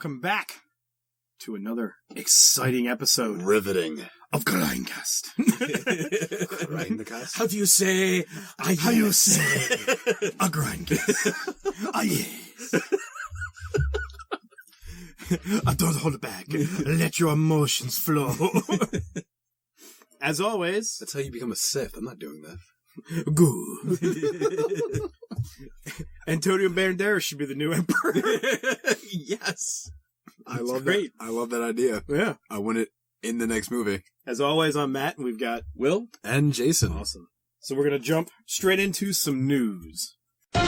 welcome back to another exciting episode. Riveting. Of Grindcast. Grindcast? How do you say? How you say? A Grindcast. Yes. Don't hold it back. Let your emotions flow. As always. That's how you become a Sith. I'm not doing that. Good. Antonio Banderas should be the new emperor. Yes. I That's love great. that. I love that idea. Yeah. I want it in the next movie. As always, I'm Matt, and we've got Will and Jason. Awesome. So we're going to jump straight into some news. All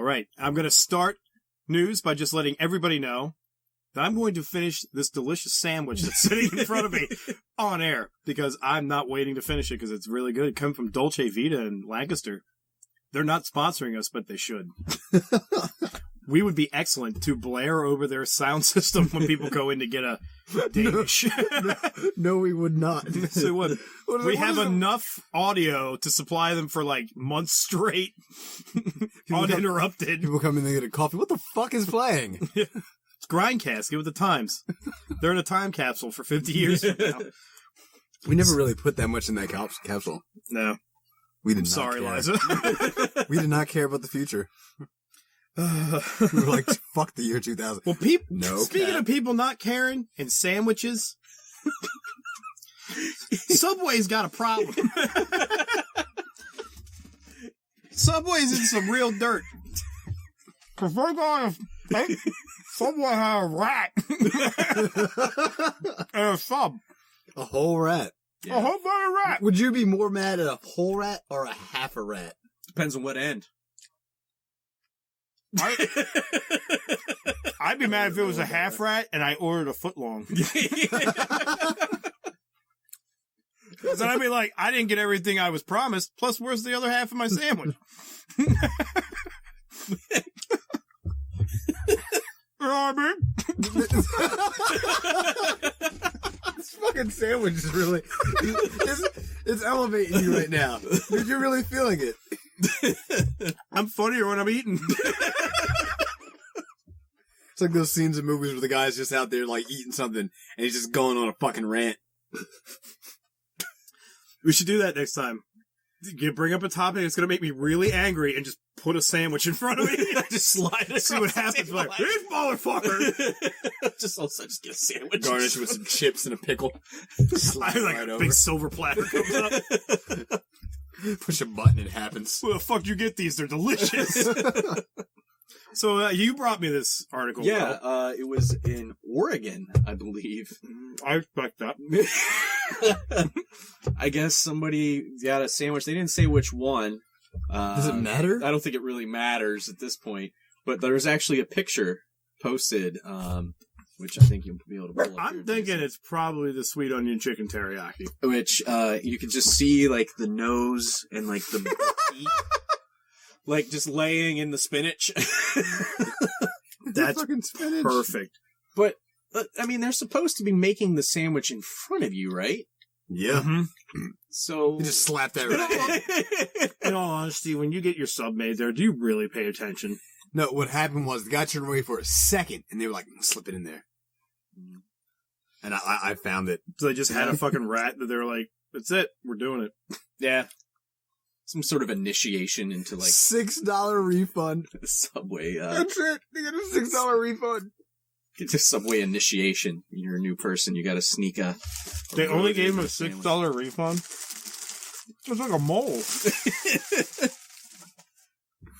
right. I'm going to start news by just letting everybody know that I'm going to finish this delicious sandwich that's sitting in front of me on air because I'm not waiting to finish it because it's really good. It comes from Dolce Vita in Lancaster. They're not sponsoring us, but they should. We would be excellent to blare over their sound system when people go in to get a Danish. No, we would not. So what? We have enough audio to supply them for like months straight, uninterrupted. People come in and get a coffee. What the fuck is playing? It's Grindcast. Give it the times. They're in a time capsule for 50 years from now. We never really put that much in that capsule. No. We did I'm not sorry, care. Liza. We did not care about the future. We were like, fuck the year 2000. Well, speaking of people not caring and sandwiches, Subway's got a problem. Subway's in some real dirt. Because they're going to... Subway had a rat. And a sub. A whole rat. Yeah. A whole fucking rat. Would you be more mad at a whole rat or a half a rat? Depends on what end. I'd be mad if it was a half rat and I ordered a foot long. Because then I'd be like, I didn't get everything I was promised, plus where's the other half of my sandwich? You know what I mean? This fucking sandwich is really... It's elevating you right now. You're really feeling it. I'm funnier when I'm eating. It's like those scenes in movies where the guy's just out there like eating something and he's just going on a fucking rant. We should do that next time. You bring up a topic that's going to make me really angry and just put a sandwich in front of me. Just slide it. See what happens. Like, this motherfucker. just get a sandwich. Garnish with some chips and a pickle. Slide like right a over. big silver platter comes up. Push a button, it happens. Where the fuck did you get these? They're delicious. So you brought me this article. Yeah, it was in Oregon, I believe. I expect that. I guess somebody got a sandwich. They didn't say which one. Does it matter? I don't think it really matters at this point. But there's actually a picture posted, which I think you'll be able to pull up. I'm thinking it's probably the sweet onion chicken teriyaki. Which you can just see like the nose and like the feet. Like, just laying in the spinach. That's fucking spinach. Perfect. But, I mean, they're supposed to be making the sandwich in front of you, right? Yeah. Mm-hmm. So... You just slap that right. In all honesty, when you get your sub made there, do you really pay attention? No, what happened was the guy turned away for a second, and they were like, slip it in there. And I found it. So they just had a fucking rat that they were like, that's it, we're doing it. Yeah. Some sort of initiation into, like... $6 refund. Subway, That's it. You get a $6 refund. It's a Subway initiation. You're a new person. You gotta sneak a... They only gave him a $6 refund? It's like a mole.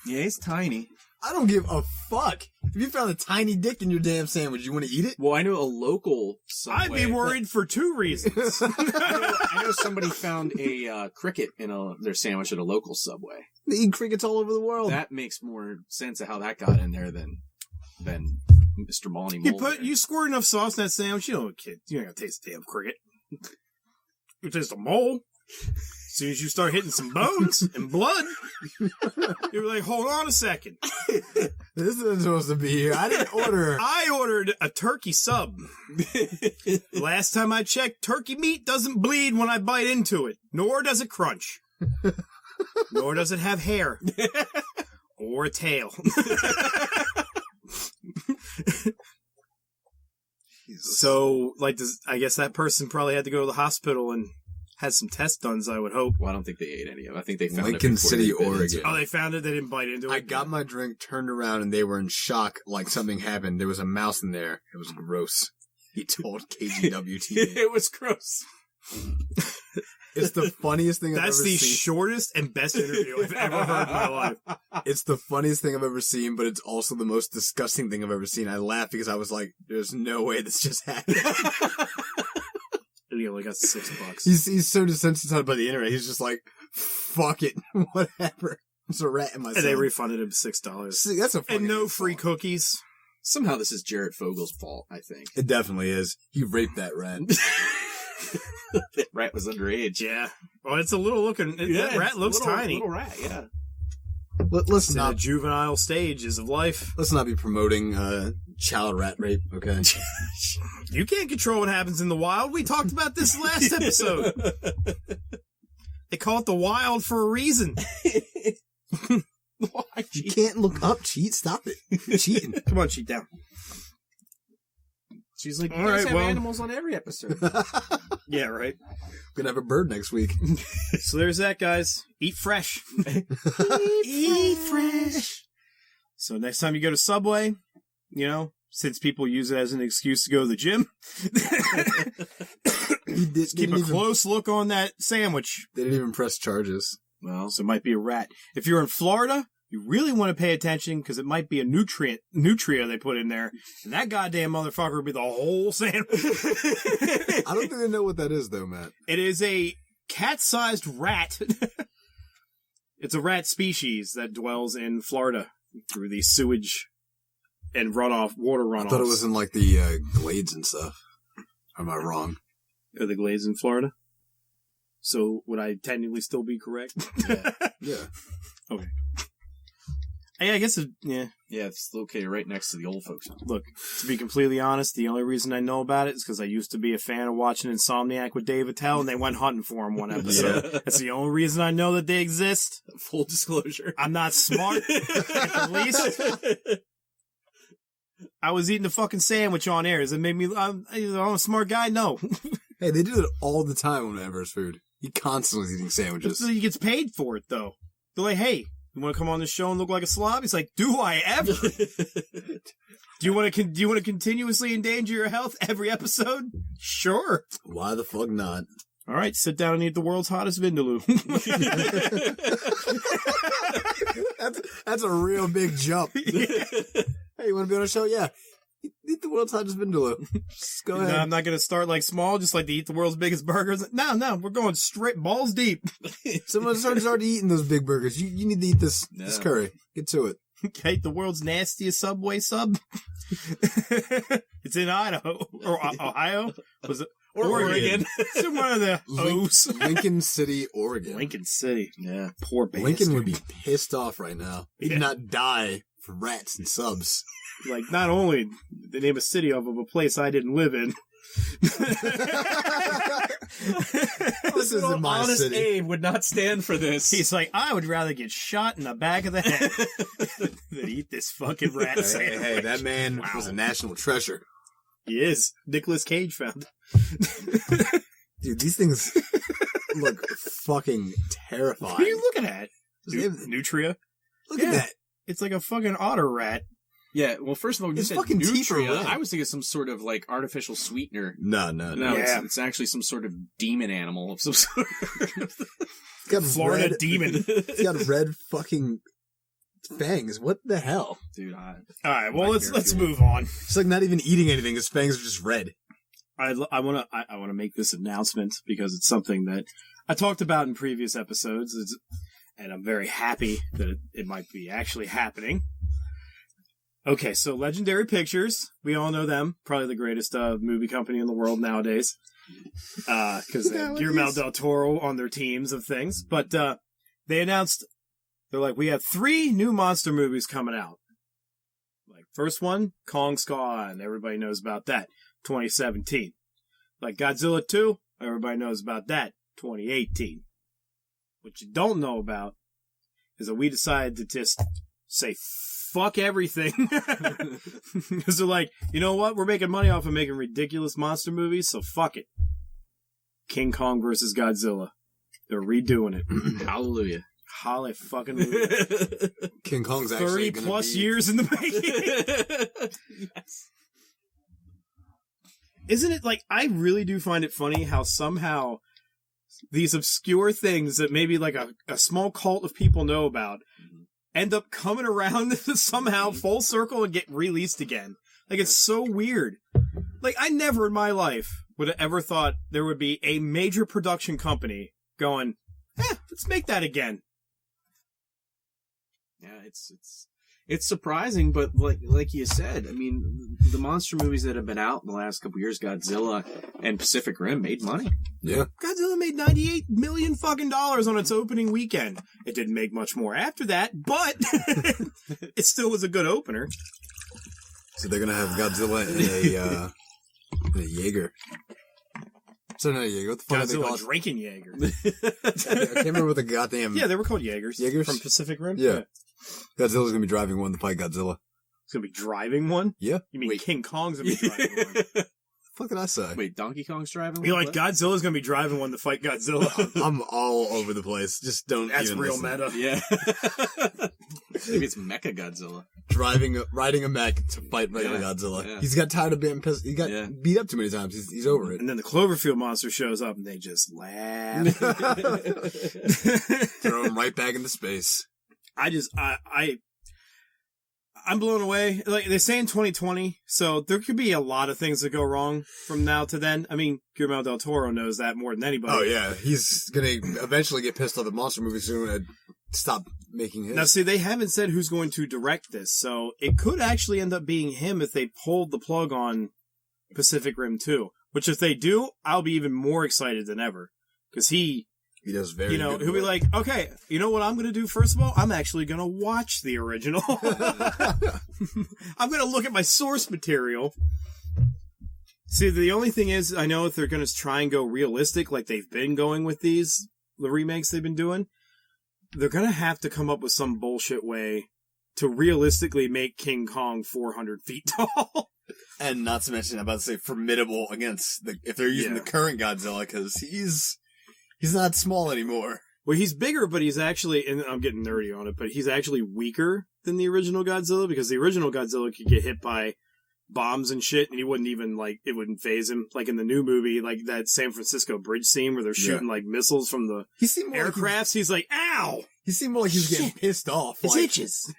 Yeah, he's tiny. I don't give a fuck. If you found a tiny dick in your damn sandwich, you want to eat it? Well, I know a local Subway... I'd be worried for two reasons. I know somebody found a cricket in their sandwich at a local Subway. They eat crickets all over the world. That makes more sense of how that got in there than Mr. Molly Mole. You squirt enough sauce in that sandwich, you don't gotta taste the damn cricket. You taste a mole. As soon as you start hitting some bones and blood, you're like, hold on a second. This isn't supposed to be here. I didn't order. I ordered a turkey sub. Last time I checked, turkey meat doesn't bleed when I bite into it, nor does it crunch. Nor does it have hair. or a tail. So, like, I guess that person probably had to go to the hospital and had some tests done, I would hope. Well, I don't think they ate any of it. I think they found Lincoln it before City, they bit into Oregon. it. Oh, they found it? They didn't bite into it? I got my drink, turned around, and they were in shock like something happened. There was a mouse in there. It was gross. He told KGW TV. It was gross. It's the funniest thing I've ever That's seen. the shortest and best interview I've ever heard in my life. It's the funniest thing I've ever seen, but it's also the most disgusting thing I've ever seen. I laughed because I was like, there's no way this just happened. And he only got $6. He's so desensitized by the internet. He's just like, fuck it. Whatever. There's a rat in my And they stomach. refunded him $6. See, that's a fucking And no insult. free cookies. Somehow this is Jarrett Fogel's fault, I think. It definitely is. He raped that rat. That rat was underage. Yeah. Well, it's a little looking... that rat looks tiny. Little rat, yeah. Let's It's in the not juvenile stages of life. let's not be promoting child rat rape, okay? You can't control what happens in the wild. We talked about this last episode. They call it the wild for a reason. Why? You can't look up, cheat. Stop it. You're cheating. Come on, cheat down. She's like, you All guys right, have well- animals on every episode. Yeah, right. Gonna have a bird next week. So there's that, guys. Eat fresh. Eat fresh. So next time you go to Subway, you know, since people use it as an excuse to go to the gym, just keep a close look on that sandwich. They didn't even press charges. Well, So it might be a rat. If you're in Florida, you really want to pay attention because it might be a nutria they put in there. And that goddamn motherfucker would be the whole sandwich. I don't think they know what that is, though, Matt. It is a cat-sized rat. It's a rat species that dwells in Florida through the sewage and water runoffs. I thought it was in, like, the glades and stuff. Am I wrong? Are the glades in Florida? So would I technically still be correct? Yeah. Okay. Yeah, I guess yeah. yeah, it's located right next to the old folks' home. Look, to be completely honest, the only reason I know about it is because I used to be a fan of watching Insomniac with Dave Attell, and they went hunting for him one episode. Yeah. That's the only reason I know that they exist. Full disclosure. I'm not smart, at the least. I was eating a fucking sandwich on air. Does it make me... I'm a smart guy? No. Hey, they do it all the time on Everest Food. He constantly is eating sandwiches. So he gets paid for it, though. They're like, hey, you want to come on the show and look like a slob? He's like, do I ever? Do you want to continuously endanger your health every episode? Sure. Why the fuck not? All right, sit down and eat the world's hottest vindaloo. That's a real big jump. Hey, you want to be on a show? Yeah. Eat the world's hottest vindaloo. Just go No, ahead. I'm not going to start like small, just like to eat the world's biggest burgers. No, we're going straight balls deep. Someone starts already eating those big burgers. You need to eat this curry. Get to it. Okay, the world's nastiest Subway sub. It's in Idaho or Ohio. Was it Oregon? It's in one of the O's. Lincoln City, Oregon. Lincoln City. Yeah. Poor bastard. Lincoln would be pissed off right now. He Yeah. did not die for rats and subs. Like, not only did they name a city off of a place I didn't live in. This isn't my Honest city. Abe would not stand for this. He's like, I would rather get shot in the back of the head than eat this fucking rat sandwich. Hey, that man Wow. was a national treasure. He is. Nicolas Cage found it. Dude, these things look fucking terrifying. What are you looking at? Look Nutria? at Yeah. that. It's like a fucking otter rat. Yeah, well, first of all, when you His said fucking teeth are nutria, red. I was thinking some sort of, like, artificial sweetener. No. No, Yeah. it's actually some sort of demon animal of some sort. It's got Florida red, demon. It's got red fucking fangs. What the hell? Dude, All right, well, My let's hair move on. It's like not even eating anything. His fangs are just red. I want to make this announcement because it's something that I talked about in previous episodes, and I'm very happy that it might be actually happening. Okay, so Legendary Pictures, we all know them, probably the greatest movie company in the world nowadays, because they have Guillermo del Toro on their teams of things. But they announced, they're like, we have 3 new monster movies coming out. Like, first one, Kong Skull Island, everybody knows about that, 2017. Like Godzilla 2, everybody knows about that, 2018. What you don't know about is that we decided to just say fuck everything. Because they're like, you know what? We're making money off of making ridiculous monster movies, so fuck it. King Kong versus Godzilla. They're redoing it. Hallelujah. Holly fucking Lord. King Kong's actually 30 plus years in the making. Yes. Isn't it like, I really do find it funny how somehow these obscure things that maybe like a small cult of people know about end up coming around somehow full circle and get released again. Like, it's so weird. Like, I never in my life would have ever thought there would be a major production company going, let's make that again. Yeah, it's surprising, but like you said, I mean, the monster movies that have been out in the last couple years, Godzilla and Pacific Rim, made money. Yeah. Godzilla made $98 million fucking dollars on its opening weekend. It didn't make much more after that, but it still was a good opener. So they're gonna have Godzilla in a Jaeger. So not a Jaeger. What the fuck are they Godzilla called? drinking Jaeger. I can't remember what the goddamn. Yeah, they were called Jaegers. Jaegers? From Pacific Rim? Yeah. Godzilla's gonna be driving one to fight Godzilla. It's gonna be driving one? Yeah. You mean Wait. King Kong's gonna be driving one? The fuck did I say? Wait, Donkey Kong's driving? You're one? like, Godzilla's gonna be driving one to fight Godzilla. I'm all over the place. Just don't. That's even real listen. meta. Yeah. Maybe it's Mecha Godzilla. Riding a mech to fight regular Yeah, Godzilla. yeah. He's got tired of being pissed. He got beat up too many times. He's over it. And then the Cloverfield monster shows up and they just laugh. Throw him right back into space. I'm blown away. Like, they say in 2020, so there could be a lot of things that go wrong from now to then. I mean, Guillermo del Toro knows that more than anybody. Oh yeah, he's gonna eventually get pissed off at monster movies soon and stop making his. Now, see, they haven't said who's going to direct this, so it could actually end up being him if they pulled the plug on Pacific Rim 2. Which, if they do, I'll be even more excited than ever. Because he does very good he'll be work. like, okay, you know what I'm going to do first of all? I'm actually going to watch the original. I'm going to look at my source material. See, the only thing is, I know if they're going to try and go realistic, like they've been going with the remakes they've been doing, they're going to have to come up with some bullshit way to realistically make King Kong 400 feet tall. And not to mention, I'm about to say formidable against if they're using the current Godzilla, because he's not small anymore. Well, he's bigger, but he's actually, and I'm getting nerdy on it, but he's actually weaker than the original Godzilla, because the original Godzilla could get hit by bombs and shit, and he wouldn't even, like, it wouldn't phase him. Like in the new movie, like that San Francisco bridge scene where they're shooting, like, missiles from the aircrafts, he's like, ow! He seemed more like he was getting pissed off. It itches.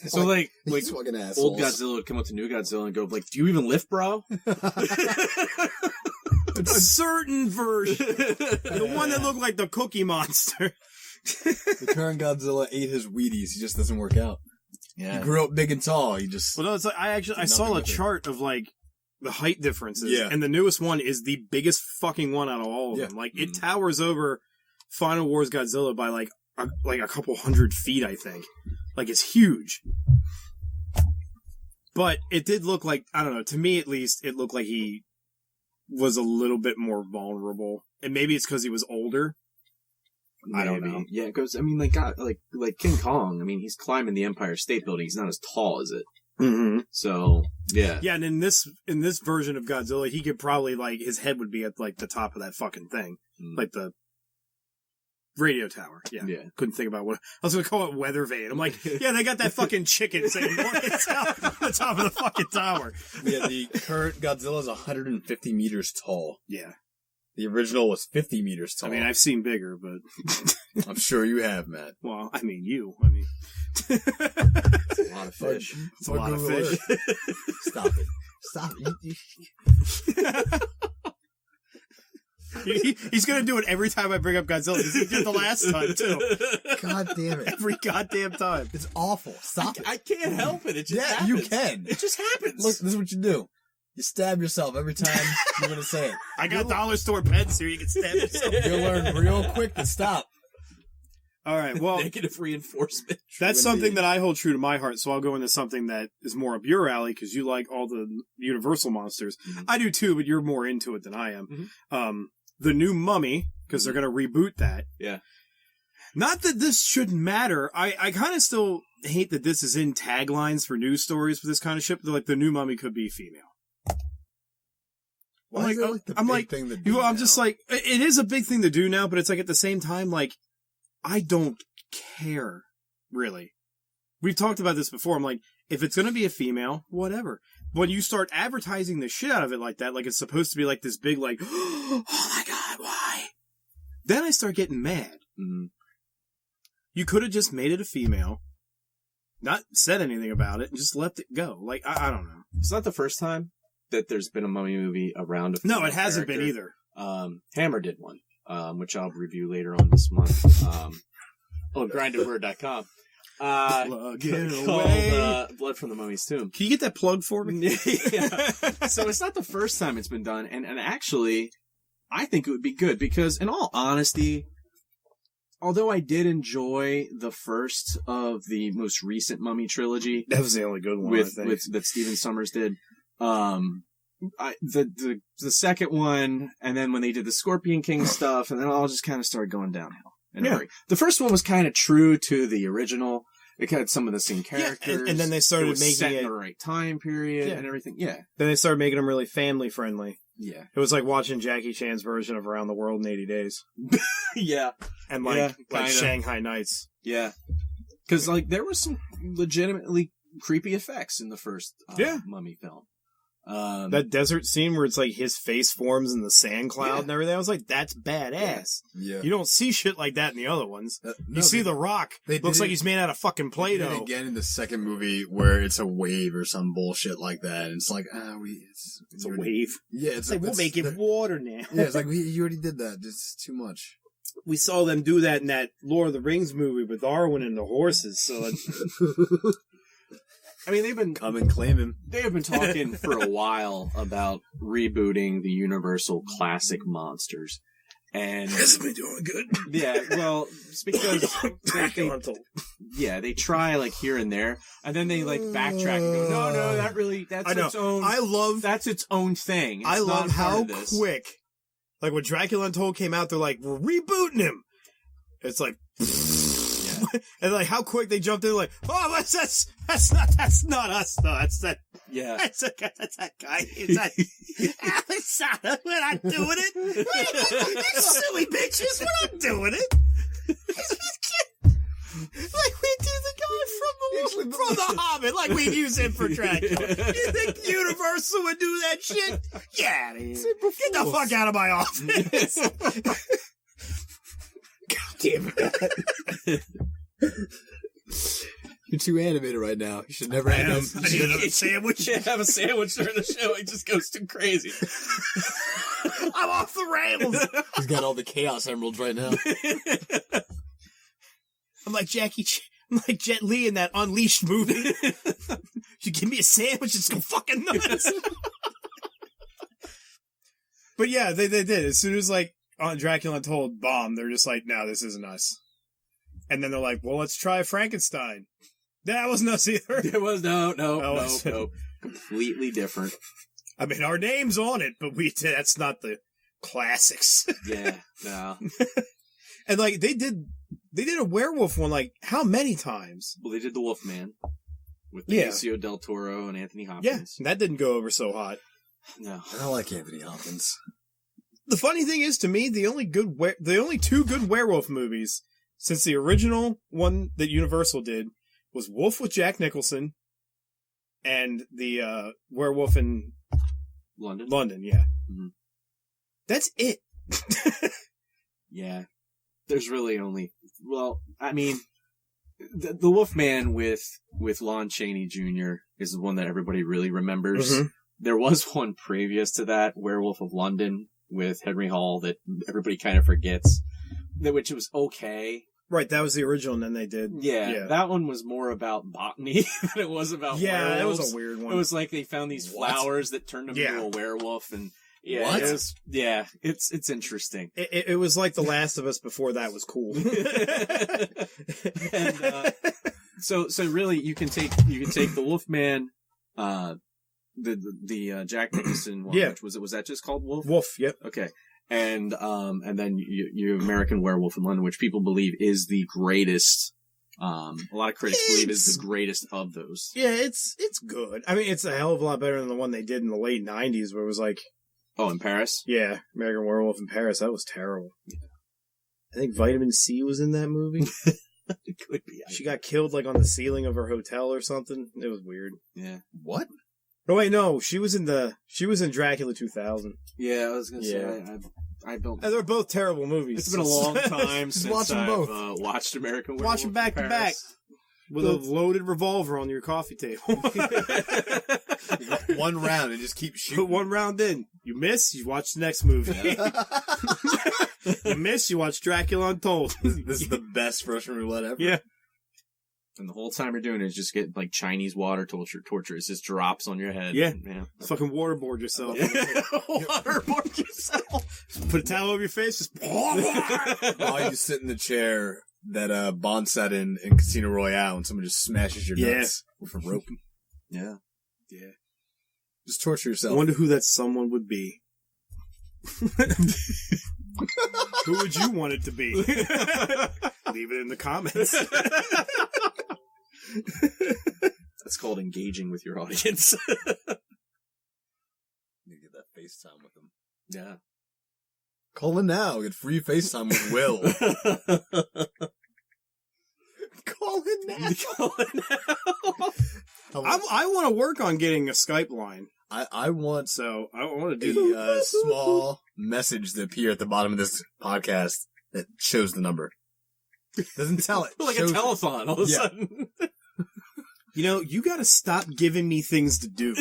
So, like these fucking assholes. old Godzilla would come up to new Godzilla and go, like, do you even lift, bro? A certain version. The one that looked like the Cookie Monster. The current Godzilla ate his Wheaties. He just doesn't work out. Yeah. He grew up big and tall. He just... Well, no, it's like, I saw a chart of, like, the height differences. Yeah. And the newest one is the biggest fucking one out of all of them. Like, it towers over Final Wars Godzilla by, like a couple 100 feet, I think. Like, it's huge. But it did look like, I don't know, to me at least, it looked like he was a little bit more vulnerable. And maybe it's because he was older. I don't know. Yeah, because, I mean, like King Kong, I mean, he's climbing the Empire State Building. He's not as tall as it. Mm-hmm. So, yeah. Yeah, and in this version of Godzilla, he could probably, like, his head would be at, like, the top of that fucking thing. Like the radio tower. Yeah. Couldn't think about what I was going to call it. Weather vane. I'm like, yeah, they got that fucking chicken sitting on the top of the fucking tower. Yeah, the current Godzilla is 150 meters tall. Yeah. The original was 50 meters tall. I mean, I've seen bigger, but I'm sure you have, Matt. Well, I mean, It's a lot of fish. It's a lot of fish. Stop it. Stop it. He's going to do it every time I bring up Godzilla. He did the last time, too. God damn it. Every goddamn time. It's awful. Stop it. I can't help it. It just happens. You can. It just happens. Look, this is what you do. You stab yourself every time you're going to say it. I got dollar store pens here. You can stab yourself. You'll learn real quick to stop. All right, well, negative reinforcement. That's something that I hold true to my heart, so I'll go into something that is more up your alley, because you like all the Universal monsters. Mm-hmm. I do too, but you're more into it than I am. Mm-hmm. The new Mummy, because they're going to reboot that. Yeah. Not that this shouldn't matter. I kind of still hate that this is in taglines for news stories for this kind of shit. They're like, the new mummy could be female. Why is that like the big thing to do I'm now? just like, it is a big thing to do now, but it's like at the same time, like, I don't care, really. We've talked about this before. I'm like, if it's going to be a female, whatever. When you start advertising the shit out of it like that, like it's supposed to be like this big, like, oh my God, why? Then I start getting mad. Mm-hmm. You could have just made it a female, not said anything about it, and just left it go. Like, I don't know. It's not the first time that there's been a mummy movie around a female No, it hasn't character. been either. Hammer did one, which I'll review later on this month. grindedword.com. Plug it Called away. Blood from the Mummy's Tomb. Can you get that plug for me? Yeah. So it's not the first time it's been done, and actually, I think it would be good, because in all honesty, although I did enjoy the first of the most recent Mummy trilogy, That was the only good one, with I think. that Stephen Sommers did, the second one, and then when they did the Scorpion King stuff, and then it all just kind of started going downhill. Yeah. The first one was kind of true to the original. It had some of the same characters, and then they started it was making set it. in the right time period Yeah. and everything. Yeah, Then they started making them really family friendly. yeah, It was like watching Jackie Chan's version of Around the World in 80 Days, yeah, and Yeah, like kinda. Shanghai Nights. yeah. Because like there was some legitimately creepy effects in the first Mummy film. That desert scene where it's like his face forms in the sand cloud and everything. I was like, that's badass. Yeah. You don't see shit like that in the other ones. No, You see The Rock. they Looks did like it- he's made out of fucking They did Play-Doh. it again in the second movie where it's a wave or some bullshit like that. And it's like, It's a wave. Yeah, it's It's like, we'll make it water now. Yeah, it's like, you already did that. It's too much. We saw them do that in that Lord of the Rings movie with Arwen and the horses. So it's, I mean, they've been Come and claim him. they have been talking for a while about rebooting the Universal classic monsters, and been doing good. yeah, well, it's because they try like here and there, and then they like backtrack and go, no, that's I know. its own. I love That's its own thing. It's I not love part how of this. quick, like when Dracula Untold came out, they're like, we're rebooting him. It's like, and like how quick they jumped in, like, oh, that's not us, though. That's that guy. It's that. It's not, we're not doing it. You silly bitches, we're not doing it. Like we do the guy from the Hobbit, like we'd use him for Dracula. You think Universal would do that shit? Yeah, get the fuck out of my office. God damn it. You're too animated right now. You should never have this. I need another sandwich. You can't have a sandwich during the show. It just goes too crazy. I'm off the rails. He's got all the Chaos Emeralds right now. I'm like I'm like Jet Li in that Unleashed movie. You give me a sandwich, it's go fucking nuts. But yeah, they did. As soon as like on Dracula Untold bombed, they're just like, no, this isn't us. And then they're like, well, let's try Frankenstein. That wasn't us either. There was no. Oh, Completely different. I mean, our name's on it, but that's not the classics. Yeah, no. And like they did a werewolf one like how many times? Well, they did the Wolfman with Yeah. Benicio del Toro and Anthony Yeah, Hopkins. that didn't go over so hot. No. I don't like Anthony Hopkins. The funny thing is, to me, the only two good werewolf movies since the original one that Universal did was Wolf with Jack Nicholson and the Werewolf in London. Yeah, Mhm. That's it. Yeah. There's really only... Well, I mean, the Wolfman with Lon Chaney Jr. is the one that everybody really remembers. Mhm. There was one previous to that, Werewolf of London, with Henry Hall, that everybody kind of forgets, which was okay. Right, that was the original, and then they did. Yeah, that one was more about botany than it was about Yeah, werewolves. it was a weird one. It was like they found these flowers that turned them into a werewolf, and What? It's interesting. It was like The Last of Us before that was cool. And, so really, you can take the Wolfman, the Jack Nicholson one. Yeah. Which was that just called Wolf? Wolf, yep. Okay. And then you American Werewolf in London, which people believe is the greatest A lot of critics believe is the greatest of those. Yeah, it's good. I mean, it's a hell of a lot better than the one they did in the late 90s where it was like... Oh, in Paris? Yeah, American Werewolf in Paris. That was terrible. Yeah. I think Vitamin C was in that movie. It could be. She got killed like on the ceiling of her hotel or something. It was weird. Yeah. What? Oh wait, no, she was in Dracula 2000. Yeah, I was gonna say I don't. They're both terrible movies. It's been a long time since I've watched American Werewolf. Watch them back to back with a loaded revolver on your coffee table. One round and just keep shooting. Put one round in. You miss, you watch the next movie. You miss, you watch Dracula Untold. This is the best Russian roulette ever. Yeah. And the whole time you're doing it is just get like Chinese water torture. It just drops on your head. Yeah. Man. Fucking waterboard yourself. Waterboard yourself. Put a towel over your face, just... While you sit in the chair that Bond sat in Casino Royale and someone just smashes your nuts with a rope. Yeah. Yeah. Just torture yourself. I wonder who that someone would be. Who would you want it to be? Leave it in the comments. That's called engaging with your audience. You get that FaceTime with them. Yeah. Call in now. Get free FaceTime with Will. Call in now. I want to work on getting a Skype line. I want to do a small message to appear at the bottom of this podcast that shows the number. Doesn't tell it. Like a telethon all of a sudden. You know, you gotta stop giving me things to do.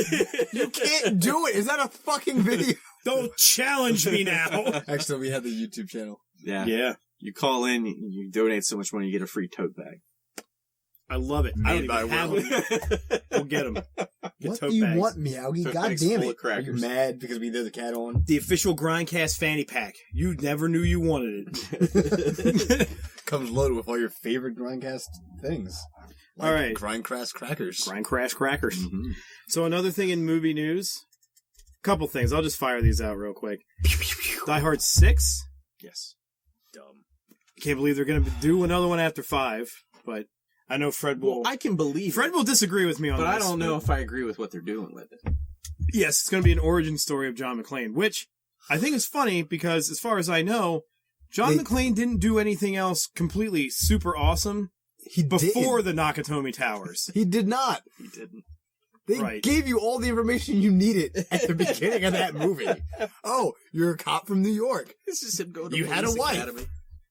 You can't do it. Is that a fucking video? Don't challenge me now. Actually, we have the YouTube channel. Yeah. Yeah. You call in, you donate so much money, you get a free tote bag. I love it. I don't even have them. We'll get them. What do you want, Meowgie? Tote God bags damn full it. of crackers. Are you mad because we did the cat on? The official Grindcast fanny pack. You never knew you wanted it. Comes loaded with all your favorite Grindcast things. Like all right. Grindcast crackers. Grindcast crackers. Mm-hmm. So another thing in movie news. Couple things. I'll just fire these out real quick. Die Hard 6. Yes. Dumb. Can't believe they're going to do another one after 5, but I know Fred will... Well, I can believe Fred will disagree with me on but this. I don't know if I agree with what they're doing with it. Yes, it's going to be an origin story of John McClane, which I think is funny because, as far as I know, John McClane didn't do anything else completely super awesome before the Nakatomi Towers. He did not. He didn't. They gave you all the information you needed at the beginning of that movie. Oh, you're a cop from New York. This is him going to You had a wife. Academy.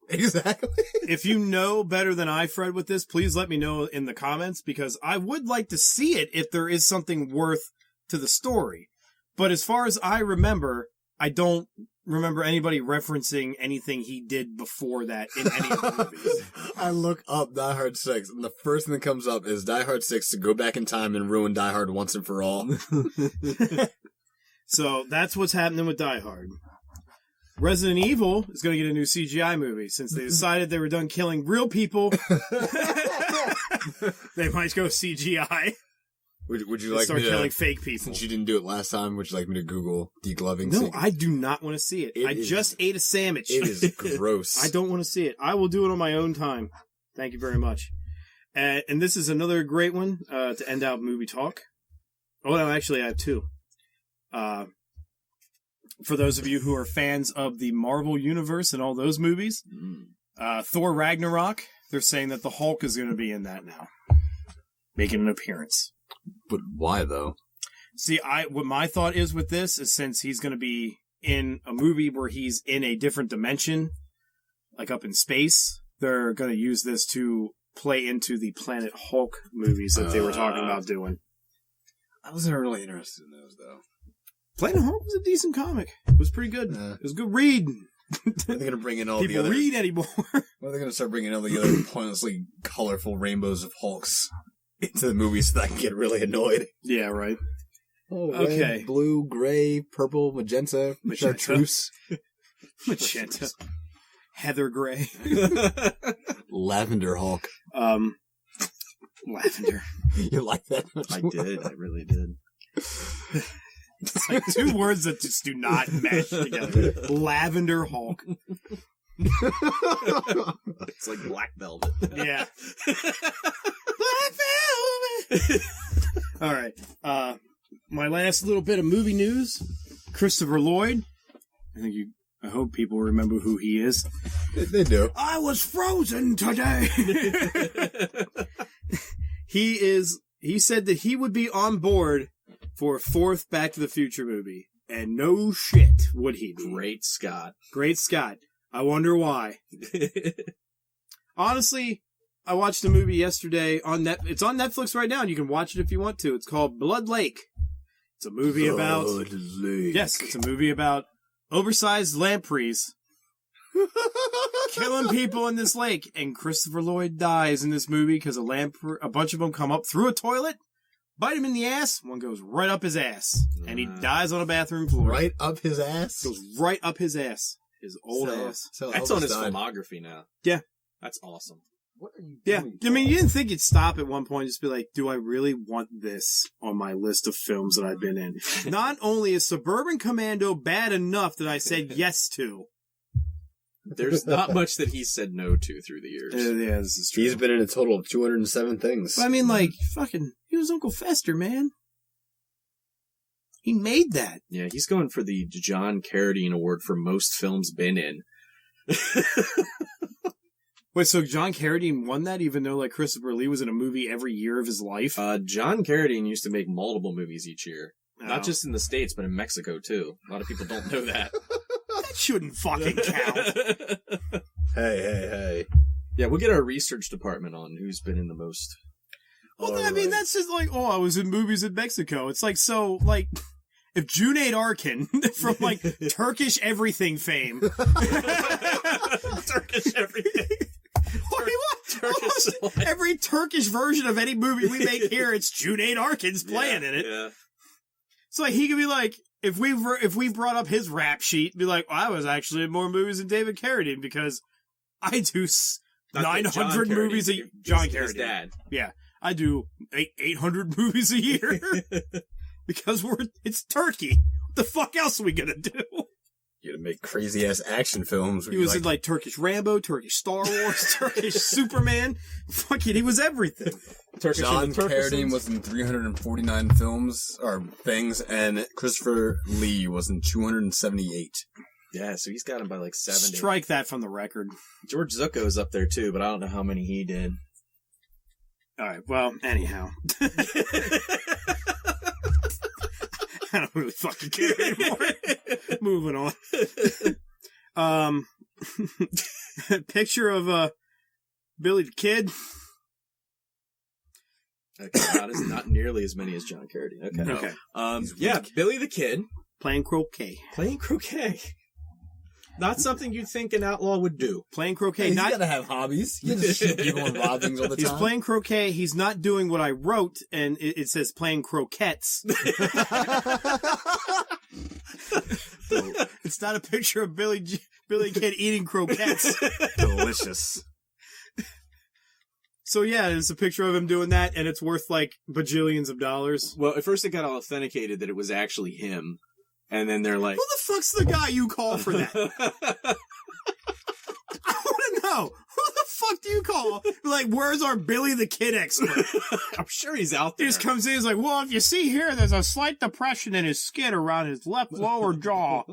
Exactly. If you know better than I, Fred, with this, please let me know in the comments, because I would like to see it if there is something worth to the story. But as far as I remember, I don't remember anybody referencing anything he did before that in any of the movies. I look up Die Hard 6, and the first thing that comes up is Die Hard 6 to go back in time and ruin Die Hard once and for all. So that's what's happening with Die Hard. Resident Evil is going to get a new CGI movie since they decided they were done killing real people. They might go CGI. Would you like start me to, killing fake people? Since you didn't do it last time, would you like me to Google degloving? No, I do not want to see it. I just ate a sandwich. It is gross. I don't want to see it. I will do it on my own time. Thank you very much. And this is another great one to end out movie talk. Oh, no, actually, I have two. For those of you who are fans of the Marvel Universe and all those movies, Thor Ragnarok, they're saying that the Hulk is going to be in that now. Making an appearance. But why, though? See, what my thought is with this is, since he's going to be in a movie where he's in a different dimension, like up in space, they're going to use this to play into the Planet Hulk movies that they were talking about doing. I wasn't really interested in those, though. Planet Hulk was a decent comic. It was pretty good. It was a good read. Are they going to bring in all People the other... read anymore. Or are they going to start bringing all the other pointlessly colorful rainbows of Hulks into the movies so that I can get really annoyed? Yeah, right. Oh, okay. Red, blue, gray, purple, magenta, chartreuse. Magenta. Heather gray. Lavender Hulk. Lavender. You like that? I did. I really did. It's like two words that just do not match together. Lavender Hulk. It's like Black Velvet. Yeah. Black Velvet! All right. My last little bit of movie news. Christopher Lloyd. I hope people remember who he is. They do. I was frozen today. He said that he would be on board for a fourth Back to the Future movie. And no shit would he be. Great Scott. Great Scott. I wonder why. Honestly, I watched a movie yesterday on it's on Netflix right now, and you can watch it if you want to. It's called Blood Lake. It's a movie about... Blood Lake. Yes, it's a movie about oversized lampreys killing people in this lake, and Christopher Lloyd dies in this movie because a bunch of them come up through a toilet, bite him in the ass, one goes right up his ass, and he dies on a bathroom floor. Right up his ass? Goes right up his ass. His old ass. So that's on his filmography now. Yeah. That's awesome. What are you Yeah. doing? I mean, you didn't think you'd stop at one point and just be like, do I really want this on my list of films that I've been in? Not only is Suburban Commando bad enough that I said yes to. There's not much that he said no to through the years. Yeah, this is true. He's been in a total of 207 things. But I mean, like, he was Uncle Fester, man. He made that. Yeah, he's going for the John Carradine Award for most films been in. Wait, so John Carradine won that even though, like, Christopher Lee was in a movie every year of his life? John Carradine used to make multiple movies each year. Oh. Not just in the States, but in Mexico, too. A lot of people don't know that. That shouldn't fucking count. Hey. Yeah, we'll get our research department on who's been in the most. Well, I mean, that's just like, I was in movies in Mexico. It's like, so, like, if Junaid Arkin from, like, Turkish everything fame. Turkish everything. Every Turkish version of any movie we make here, it's Junaid Arkin's playing in it. Yeah. So like, he could be like, if we brought up his rap sheet, be like, I was actually in more movies than David Carradine because I do 900 movies a year. John Carradine. His dad. Yeah. I do 800 movies a year because it's Turkey. What the fuck else are we gonna do? You gotta make crazy ass action films. He was in like Turkish Rambo, Turkish Star Wars, Turkish Superman. Fucking, he was everything. John Carradine was in 349 films or things, and Christopher Lee was in 278. Yeah, so he's got him by like 70. Strike that from the record. George Zucco's up there too, but I don't know how many he did. All right. Well, anyhow. I don't really fucking care anymore. Moving on. Picture of Billy the Kid. Okay, not nearly as many as John Carradine. Okay. Okay. Billy the Kid Playing croquet. playing croquet. Not something you'd think an outlaw would do. Playing croquet. Hey, he's gotta have hobbies. You can't just shoot people and rob things all the time. He's playing croquet. He's not doing what I wrote, and it says playing croquettes. It's not a picture of Billy Kid eating croquettes. Delicious. So yeah, it's a picture of him doing that, and it's worth like bajillions of dollars. Well, at first it got authenticated that it was actually him. And then they're like, who the fuck's the guy you call for that? I want to know. Who the fuck do you call? Like, where's our Billy the Kid expert? I'm sure he's out there. He just comes in, he's like, well, if you see here, there's a slight depression in his skin around his left lower jaw.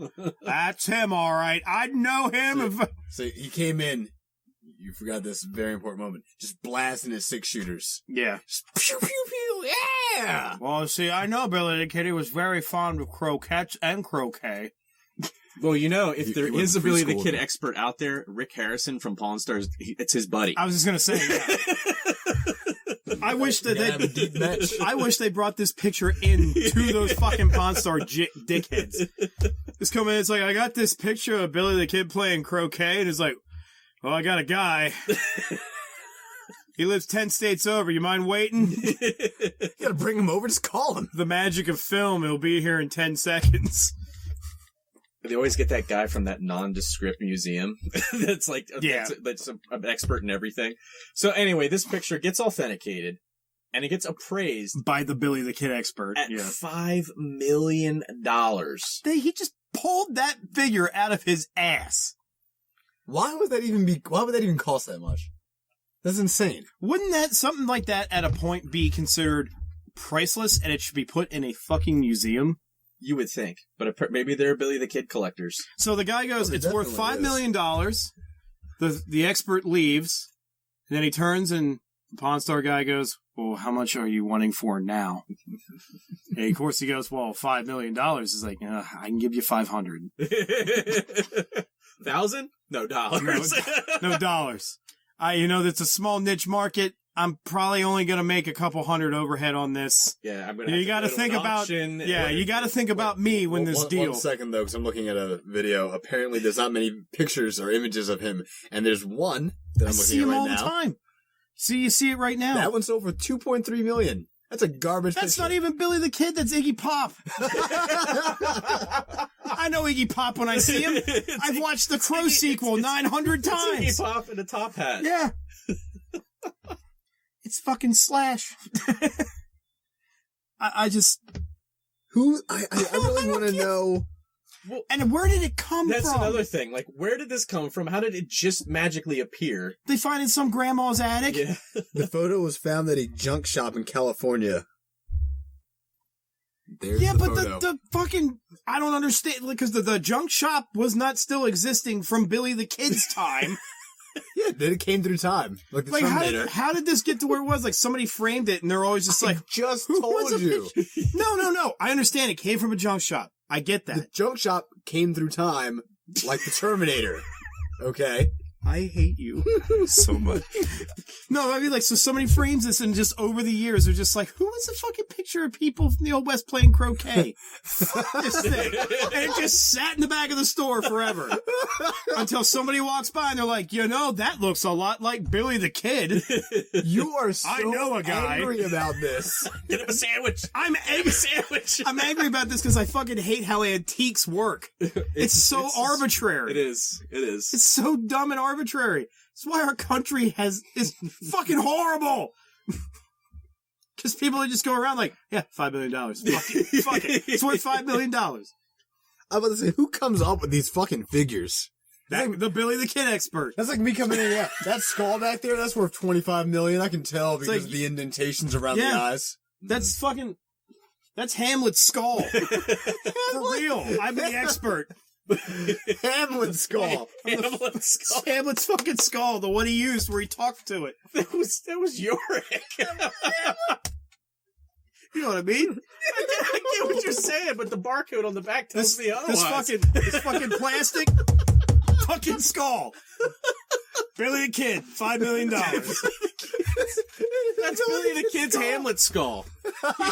That's him, all right. I'd know him So he came in. You forgot this very important moment. Just blasting his 6-shooters. Yeah. Just pew, pew, pew, yeah! Well, see, I know Billy the Kid. He was very fond of croquettes and croquet. Well, you know, if there went is to a Billy the preschool. Kid expert out there, Rick Harrison from Pawn Stars, it's his buddy. I was just going to say, yeah. I wish that Have a deep match. I wish they brought this picture into those fucking Pawn Star dickheads. Just come in, it's like, I got this picture of Billy the Kid playing croquet, and it's like, well, I got a guy. He lives 10 states over. You mind waiting? You gotta bring him over. Just call him. The magic of film. He'll be here in 10 seconds. They always get that guy from that nondescript museum that's like, that's an expert in everything. So anyway, this picture gets authenticated and it gets appraised By the Billy the Kid expert. at $5 million. He just pulled that figure out of his ass. Why would that even cost that much? That's insane. Wouldn't that something like that at a point be considered priceless and it should be put in a fucking museum? You would think, but maybe they're Billy the Kid collectors. So the guy goes, "It's worth $5 million." The expert leaves, and then he turns and the Pawn Store guy goes, "Well, how much are you wanting for now?" And of course he goes, "Well, $5 million." He's like, "I can give you 500." 1,000? No dollars. No dollars. That's a small niche market. I'm probably only going to make a couple hundred overhead on this. Yeah, I'm going to. You got to think about. Yeah, you got to think about me when this deal. 1 second though, because I'm looking at a video. Apparently, there's not many pictures or images of him, and there's one that I'm looking at right now. I see him all the time. You see it right now. That one sold for $2.3 million. That's a garbage. That's picture. Not even Billy the Kid. That's Iggy Pop. I know Iggy Pop when I see him. I've watched the Crow sequel 900 times. It's Iggy Pop in a top hat. Yeah. It's fucking Slash. I really want to know. Well, and where did it come from? That's another thing. Like, where did this come from? How did it just magically appear? They find it in some grandma's attic? Yeah. The photo was found at a junk shop in California. There's yeah, the but photo. the fucking... I don't understand, because the junk shop was not still existing from Billy the Kid's time. Yeah, then it came through time. Like the Terminator. How did this get to where it was? Like, somebody framed it, and they're always just like... I just told you. No. I understand. It came from a junk shop. I get that. The junk shop came through time like the Terminator. Okay? I hate you so much. No, I mean, like, so somebody frames this, and just over the years, they're just like, who was a fucking picture of people from the Old West playing croquet? This thing. And it just sat in the back of the store forever. Until somebody walks by, and they're like, that looks a lot like Billy the Kid. You are so I know a guy. angry about this. Get him a sandwich. I'm angry. I'm angry about this because I fucking hate how antiques work. It's so arbitrary. It is. It's so dumb and arbitrary. That's why our country is fucking horrible. Because people just go around like, yeah, $5 million. Fuck it. It's worth $5 million. I'm about to say, who comes up with these fucking figures? The Billy the Kid expert. That's like me coming in, yeah. That skull back there, that's worth $25 million. I can tell because of the indentations around the eyes. That's Hamlet's skull. For real. I'm the expert. Hamlet's skull. Hamlet's fucking skull, the one he used where he talked to it. That was Yorick. You know what I mean? I get what you're saying, but the barcode on the back tells me otherwise. This fucking plastic fucking skull. Billy the Kid, $5 million. That's Billy the Kid's Hamlet skull.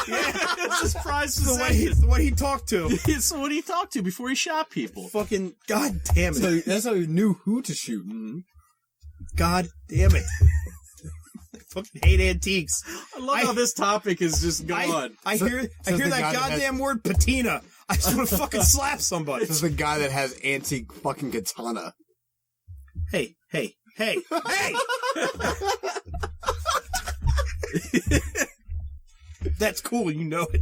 Yeah, that's his prized possession. The one he talked to. It's the one he talked to before he shot people. Fucking god damn it. So that's how he knew who to shoot. Mm-hmm. God damn it. I fucking hate antiques. I love how this topic is just gone. I hear that goddamn word patina. I just want to fucking slap somebody. This is the guy that has antique fucking katana. Hey. That's cool, you know it.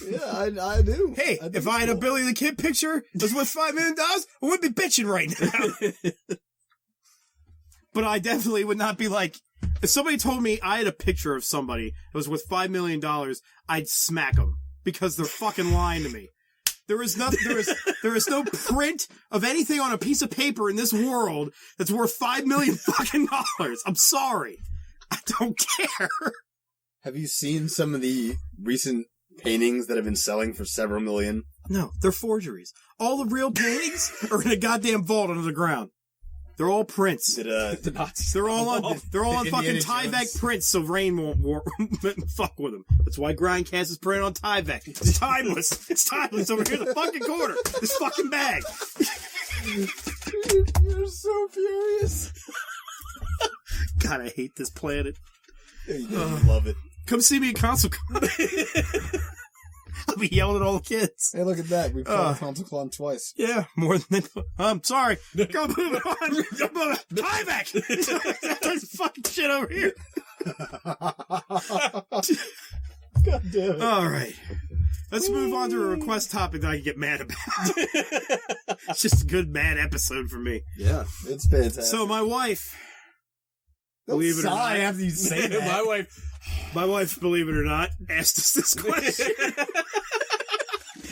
Yeah, I do. Hey, if I had a Billy the Kid picture that's worth $5 million, I would be bitching right now. But I definitely would not be like, if somebody told me I had a picture of somebody that was worth $5 million, I'd smack them because they're fucking lying to me. There is no print of anything on a piece of paper in this world that's worth $5 million fucking dollars. I'm sorry. I don't care. Have you seen some of the recent paintings that have been selling for several million? No, they're forgeries. All the real paintings are in a goddamn vault under the ground. They're all prints. The Nazis. They're all on fucking Tyvek prints, so rain won't fuck with them. That's why Grindcast is printed on Tyvek. It's timeless. It's timeless over here in the fucking corner. This fucking bag. You're so furious. God, I hate this planet. I love it. Come see me at Console Con. I'll be yelling at all the kids. Hey, look at that. We've called Console Con twice. Yeah, more than they... I'm sorry. Go move it on. Tyvek! There's fucking shit over here. God damn it. All right. Let's move on to a request topic that I can get mad about. It's just a good, bad episode for me. Yeah, it's fantastic. So my wife, believe it or not, after you say that. My wife, believe it or not, asked us this question.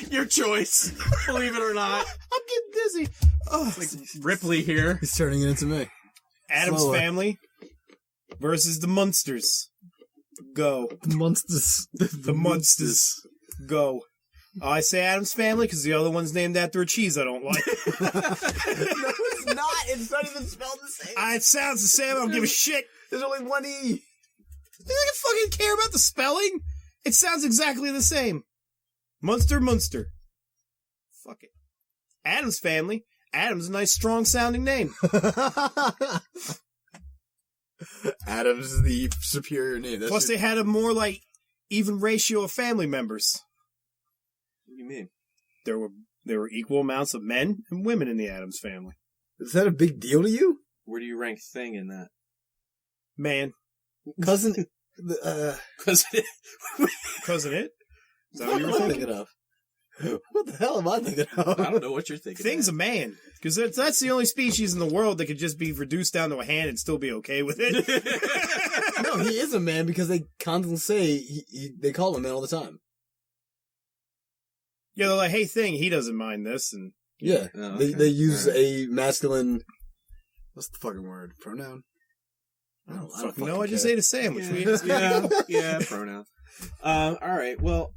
Your choice, believe it or not. I'm getting dizzy. Oh, it's like Ripley here. He's turning it into me. Adam's Family versus the Munsters. Go. The Munsters. The Munsters. Go. Oh, I say Adam's Family because the other one's named after a cheese I don't like. No, it's not. It's not even spelled the same. It sounds the same. I don't give a shit. There's only one E. Do you fucking care about the spelling? It sounds exactly the same. Munster. Fuck it. Adam's Family. Adam's a nice, strong-sounding name. Adam's is the superior name. Plus, they had a more, even ratio of family members. What do you mean? There were equal amounts of men and women in the Adams Family. Is that a big deal to you? Where do you rank Thing in that? Man. Cousin... Cousin It? Is that what you were thinking of? What the hell am I thinking of? I don't know what you're thinking. Thing's a man. Because that's the only species in the world that could just be reduced down to a hand and still be okay with it. No, he is a man because they constantly say they call him man all the time. Yeah, they're like, hey, Thing, he doesn't mind this. And yeah, oh, okay. they use a masculine... What's the fucking word? Pronoun? I don't fucking know. I just ate a sandwich. Yeah, pronoun. All right, well...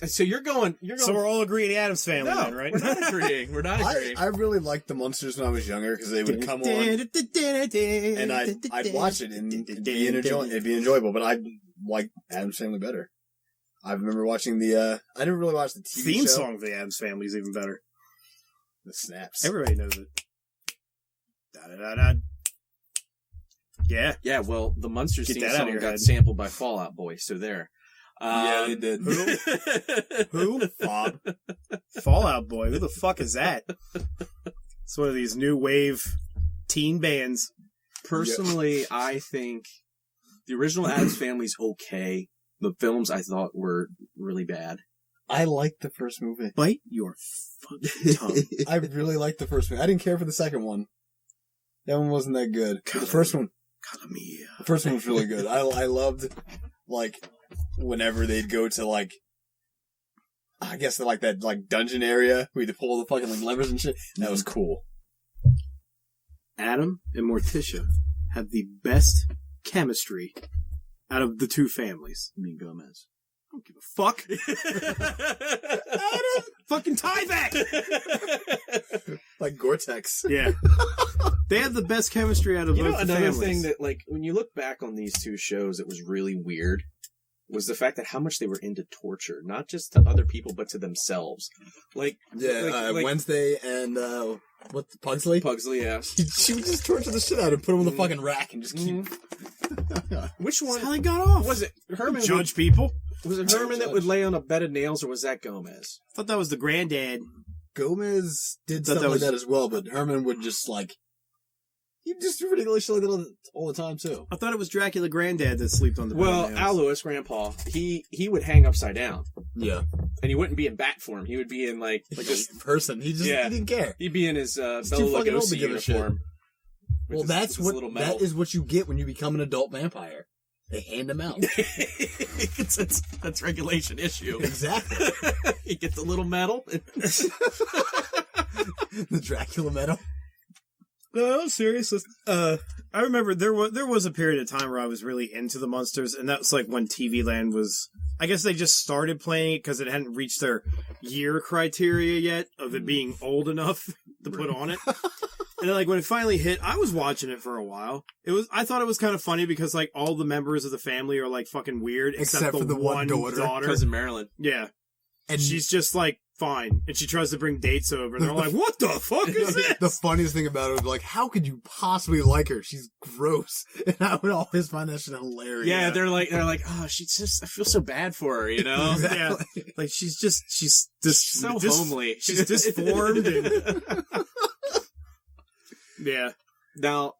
So you're going. So we're all agreeing Adam's Family, then, right? We're not agreeing. I really liked the Munsters when I was younger because they would come on, and I'd watch it and it'd be enjoyable. But I like Adam's Family better. I remember watching the. I didn't really watch the TV theme show. song of the Adams Family is even better. The snaps. Everybody knows it. Da-da-da-da. Yeah. Yeah. Well, the Munsters theme song got sampled by Fall Out Boy. So there. Yeah, they did. Who? Bob. Fallout Boy. Who the fuck is that? It's one of these new wave teen bands. Personally, I think the original Addams Family's okay. The films I thought were really bad. I liked the first movie. Bite your fucking tongue. I really liked the first movie. I didn't care for the second one. That one wasn't that good. The first one. The first one was really good. I loved, whenever they'd go to, I guess, that dungeon area where you'd pull the fucking, levers and shit. That was cool. Adam and Morticia have the best chemistry out of the two families. You mean Gomez? I don't give a fuck. Adam! Fucking Tyvek! Like Gore-Tex. Yeah. They have the best chemistry out of both the another families. thing that, when you look back on these two shows, it was really weird. Was the fact that how much they were into torture, not just to other people, but to themselves. Wednesday and, Pugsley? Pugsley, yeah. She would just torture the shit out of him, put him on the fucking rack and just keep... Which one? That's how they got off. Was it Herman? Judge people? Was it Herman that would lay on a bed of nails, or was that Gomez? I thought that was the granddad. Gomez did stuff like that as well, but Herman would just, he'd just do ridiculous shit like that all the time, too. I thought it was Dracula granddad that slept on the bed. Well, Al Lewis, grandpa, he would hang upside down. Yeah. And he wouldn't be in bat form. He would be in, this person. He didn't care. He'd be in his Bela Lugosi uniform. Well, that is what you get when you become an adult vampire. They hand him out. That's regulation issue. Exactly. He gets a little medal. The Dracula medal. No, serious. I remember there was a period of time where I was really into the Munsters, and that was when TV Land was... I guess they just started playing it because it hadn't reached their year criteria yet of it being old enough to put on it. And then, when it finally hit, I was watching it for a while. I thought it was kind of funny because, all the members of the family are, fucking weird, except for the one daughter. Cousin Marilyn. Yeah. And she's just, fine. And she tries to bring dates over, and they're like, what the fuck is this? The funniest thing about it was, how could you possibly like her? She's gross. And I would always find that shit hilarious. Yeah, they're like, oh, she's just, I feel so bad for her, Exactly. Yeah. she's so homely. She's disformed and... Yeah. Now,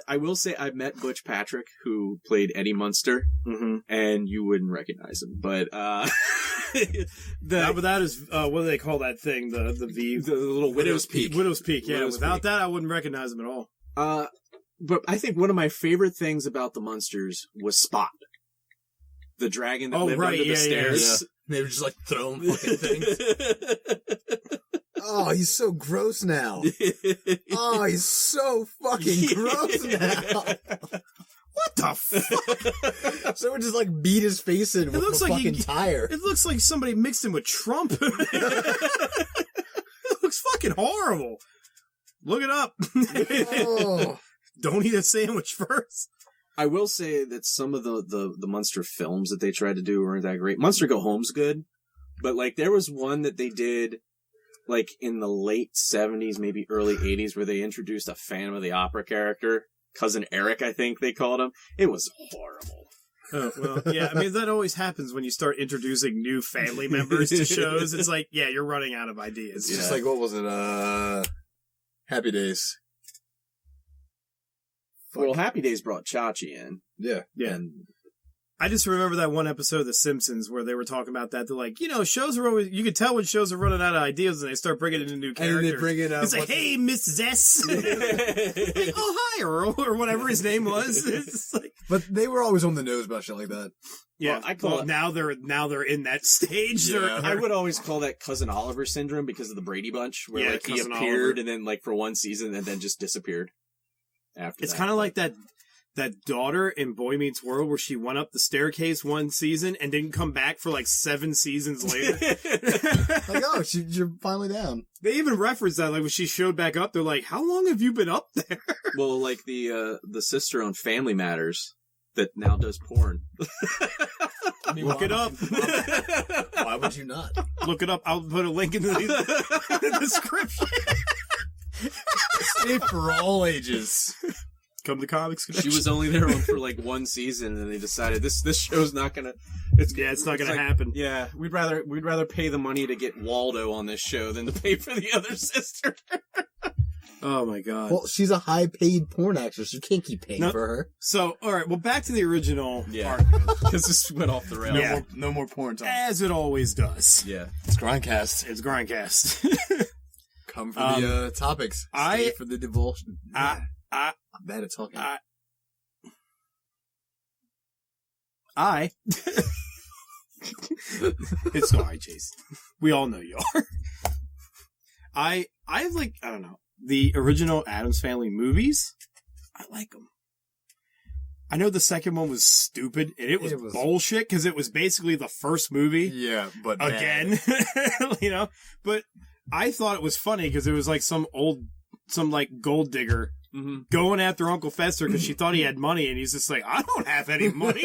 I will say I met Butch Patrick, who played Eddie Munster, and you wouldn't recognize him, but But that is what do they call that thing? The little Widow's Peak. Widow's Peak. Yeah. Widow's Without Peak. that, I wouldn't recognize them at all. But I think one of my favorite things about the Munsters was Spot, the dragon that lived under the stairs. Yeah. They were just like throwing fucking things. Oh, he's so gross now. Oh, he's so fucking gross now. What the fuck? Someone just like beat his face in with a fucking tire. It looks like somebody mixed him with Trump. It looks fucking horrible. Look it up. Oh. Don't eat a sandwich first. I will say that some of the Munster films that they tried to do weren't that great. Munster Go Home's good, but like there was one that they did like in the late 70s, maybe early 80s, where they introduced a Phantom of the Opera character. Cousin Eric, I think they called him. It was horrible. Oh, well, yeah, I mean, that always happens when you start introducing new family members to shows. It's like, yeah, you're running out of ideas. It's just like, what was it? Happy Days. Well, Happy Days brought Chachi in. Yeah. Yeah. And I just remember that one episode of The Simpsons where they were talking about that. They're like, shows are always, you can tell when shows are running out of ideas and they start bringing in new characters. And they bring it up. It's like, hey, Mrs. S. Like, oh, hi, Earl, or whatever his name was. It's like, but they were always on the nose about shit like that. Yeah, well, now they're in that stage. Yeah. I would always call that Cousin Oliver syndrome because of the Brady Bunch, where like he Cousin appeared Oliver. and then like for one season and then just disappeared. It's kind of like that daughter in Boy Meets World where she went up the staircase one season and didn't come back for like 7 seasons later. Like, oh, you're finally down. They even referenced that, like when she showed back up, they're like, "How long have you been up there?" Well, like the sister on Family Matters that now does porn. Look it up. Why would you not? Look it up. I'll put a link in the description. Safe for all ages. Come to Comics She Connection. was only there for like one season, and they decided this show's not gonna. It's not gonna happen. Yeah, we'd rather pay the money to get Waldo on this show than to pay for the other sister. Oh my god. Well, she's a high-paid porn actress. You can't keep paying for her. So, all right. Well, back to the original. Yeah, argument. because this went off the rails. Yeah. No more porn time. As it always does. Yeah, It's Grindcast. It's Grindcast. Come for the topics. Stay for the divulsion. I'm bad at talking. It's all right, Jason. We all know you are. I have like, I don't know, the original Addams Family movies. I like them. I know the second one was stupid, and it was bullshit, because it was basically the first movie. Yeah, but again, but I thought it was funny, because it was like some like gold digger going after Uncle Fester because she thought he had money, and he's just like, I don't have any money.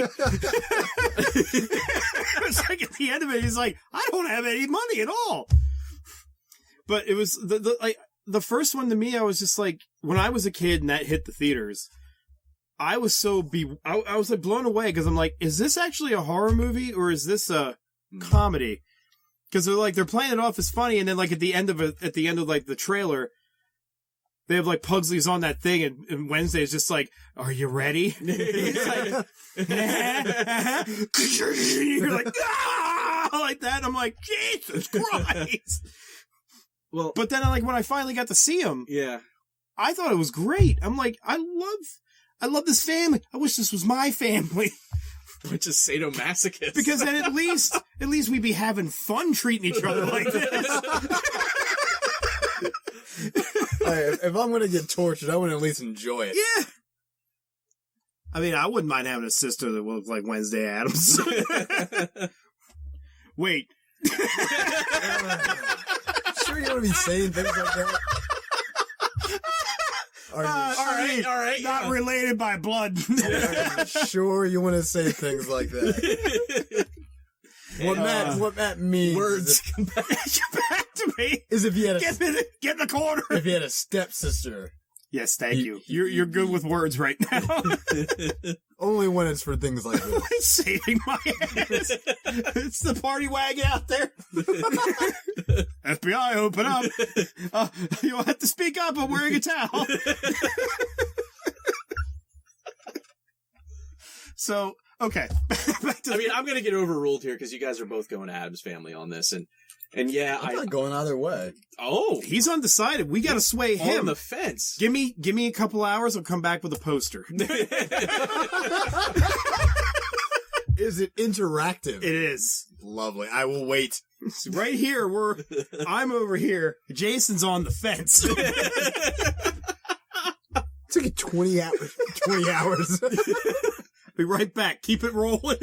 It's like at the end of it, he's like, I don't have any money at all. But it was the first one to me. I was just like, when I was a kid and that hit the theaters, I was I was like blown away, because I'm like, is this actually a horror movie or is this a comedy? Because they're playing it off as funny, and then like at the end of like the trailer, they have like Pugsley's on that thing, and Wednesday is just like, "Are you ready?" He's like, you're like, ah! Like that. I'm like, Jesus Christ. Well, but then when I finally got to see him, yeah, I thought it was great. I'm like, I love this family. I wish this was my family. Bunch of sadomasochists. Because then at least we'd be having fun treating each other like this. If I'm going to get tortured, I want to at least enjoy it. Yeah. I mean, I wouldn't mind having a sister that looked like Wednesday Addams. Wait. Sure you want to be saying things like that? All right. Not related by blood. Sure you want to say things like that? What that means words come back to me is if you had get in the corner. If you had a stepsister. Yes, thank you. You're good with words right now. Only when it's for things like this. It's saving my ass. It's the party wagon out there. FBI, open up. You'll have to speak up. I'm wearing a towel. So Okay. I mean, I'm going to get overruled here because you guys are both going Addams Family on this, and yeah, I'm not going either way. Oh, he's undecided. We got to sway him. On the fence. Give me a couple hours. I'll come back with a poster. Is it interactive? It is. Lovely. I will wait. Right here, I'm over here. Jason's on the fence. It's like 20 hours. 20 hours. Be right back. Keep it rolling.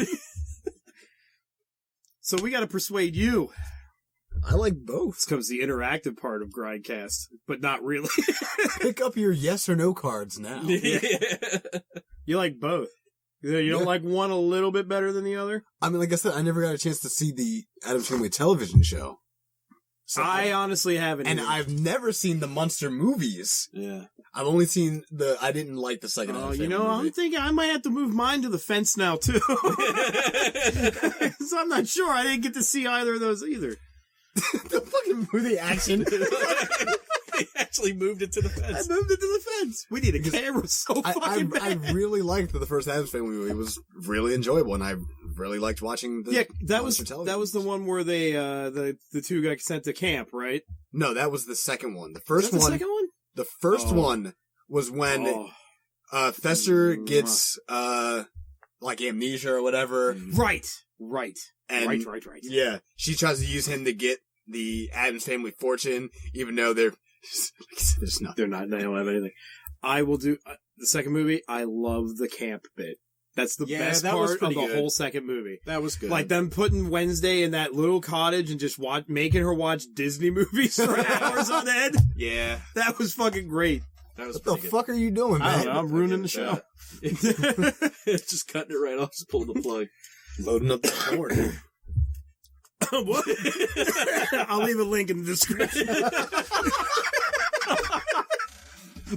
So we got to persuade you. I like both. This comes the interactive part of Grindcast, but not really. Pick up your yes or no cards now. Yeah. You like both. You don't like one a little bit better than the other? I mean, like I said, I never got a chance to see the Addams Family television show. So, I honestly haven't. And I've never seen the Monster movies. Yeah. I've only seen I didn't like the second Addams Family movie. I'm thinking I might have to move mine to the fence now, too. So I'm not sure. I didn't get to see either of those either. The fucking movie action. They actually moved it to the fence. I moved it to the fence. We need a camera so fucking bad. I really liked the first Addams Family movie. It was really enjoyable, and I really liked watching the that was the one where they the two got sent to camp, right? No, that was the second one. The first one. The second one? The first one was when Fester gets like amnesia or whatever. Right. And right. Yeah, she tries to use him to get the Addams Family fortune, even though there's nothing. They don't have anything. I will do the second movie. I love the camp bit. That's the best part of the whole second movie. That was good. Like them putting Wednesday in that little cottage and just making her watch Disney movies for hours on end. Yeah. That was fucking great. That was what the fuck are you doing, man? I don't know. I'm ruining the show. Just cutting it right off. Just pull the plug. Loading up the porn. What? I'll leave a link in the description.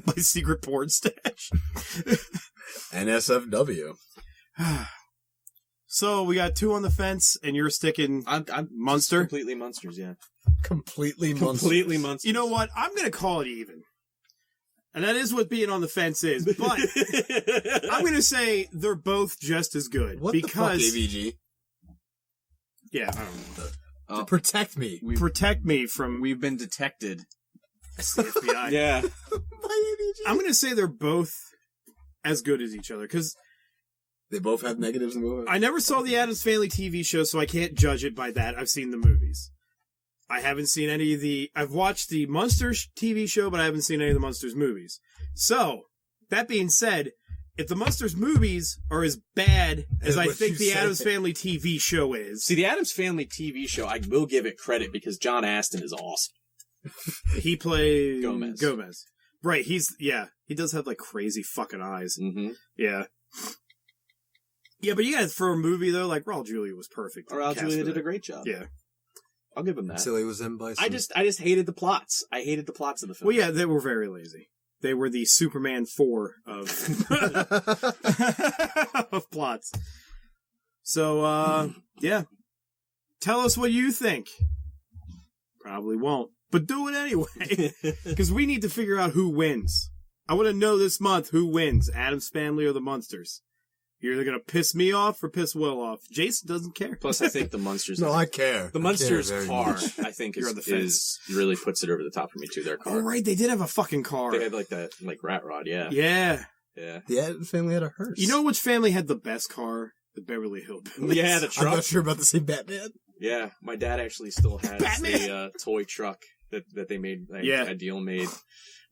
My secret porn stash. NSFW. So we got two on the fence, and you're sticking. I'm Munster. Completely Munsters, yeah. Completely Munsters. You know what? I'm going to call it even. And that is what being on the fence is. But I'm going to say they're both just as good. What because, the fuck, AVG? Yeah, I don't know. To protect me. Protect me from... We've been detected. That's the FBI. Yeah. By AVG. I'm going to say they're both as good as each other, because... They both have negatives in the movie? I never saw the Addams Family TV show, so I can't judge it by that. I've seen the movies. I haven't seen any of the... I've watched the Munsters TV show, but I haven't seen any of the Munsters movies. So, that being said, if the Munsters movies are as bad as I think the Addams Family TV show is... See, the Addams Family TV show, I will give it credit because John Astin is awesome. He plays... Gomez. Right, he does have, like, crazy fucking eyes. Mm-hmm. Yeah. Yeah, but you guys, for a movie, though, like, Raul Julia was perfect. Raul Julia did a great job. Yeah. I'll give him that. Until he was in by I just hated the plots. I hated the plots of the film. Well, yeah, they were very lazy. They were the Superman 4 of of plots. So, yeah. Tell us what you think. Probably won't. But do it anyway. Because we need to figure out who wins. I want to know this month who wins. Addams Family or the Munsters. You're either going to piss me off or piss Will off. Jason doesn't care. Plus, I think the Munsters... No, I care. The Munsters car, I think, You're on the fence. really puts it over the top for me, too, their car. Oh, right. They did have a fucking car. They had, like, that rat rod, yeah. Yeah. Yeah. The Addams Family had a hearse. You know which family had the best car? The Beverly Hillbillies. Yeah, the truck. I'm not sure about the same Batman. Yeah, my dad actually still has Batman. the toy truck that they made, a deal made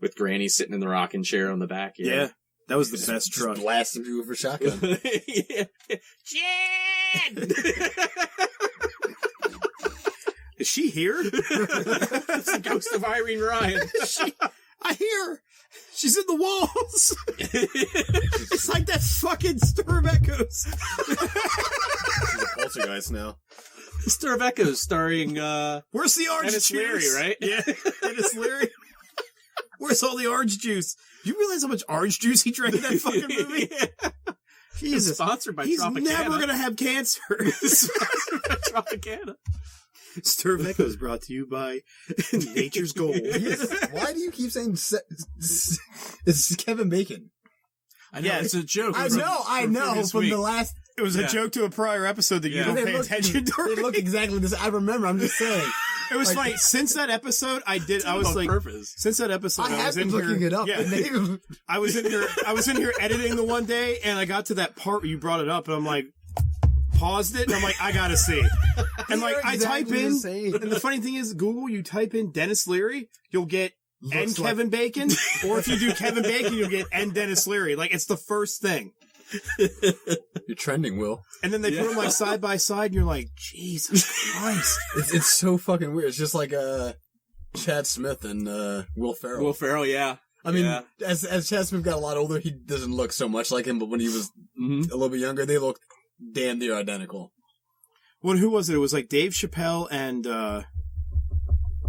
with Granny sitting in the rocking chair on the back. Yeah. That was the best truck. Blasting people for shotgun. Yeah. Jen! Is she here? It's the ghost of Irene Ryan. I hear her. She's in the walls. It's like that fucking Stir of Echoes. She's a poltergeist now. Stir of Echoes starring... Where's the orange Dennis juice? Leary, right? Yeah, Dennis Leary. Where's all the orange juice? Do you realize how much orange juice he drank in that fucking movie? Yeah. Jesus. Sponsored by He's Tropicana. never going to have cancer. Sponsored by Tropicana. Stir of Echoes brought to you by Nature's Gold. Yes. Why do you keep saying it's Kevin Bacon? I know, it's a joke. I know. From the last It was a joke to a prior episode that you don't pay attention to. They look exactly the same. I remember. I'm just saying. It was funny. Since that episode, I was like, since that episode, I was in looking here, it up. Yeah, I was in here editing the one day, and I got to that part where you brought it up, and I'm like, paused it, and I'm like, I gotta see. And like, I type in, and the funny thing is, Google, you type in Dennis Leary, you'll get Kevin Bacon, or if you do Kevin Bacon, you'll get Dennis Leary. Like, it's the first thing. You're trending, Will. And then they put them like side by side, and you're like, Jesus Christ. It's so fucking weird. It's just like Chad Smith and Will Ferrell. Will Ferrell, yeah. I mean, as Chad Smith got a lot older, he doesn't look so much like him, but when he was a little bit younger, they looked damn near identical. Well, who was it? It was like Dave Chappelle and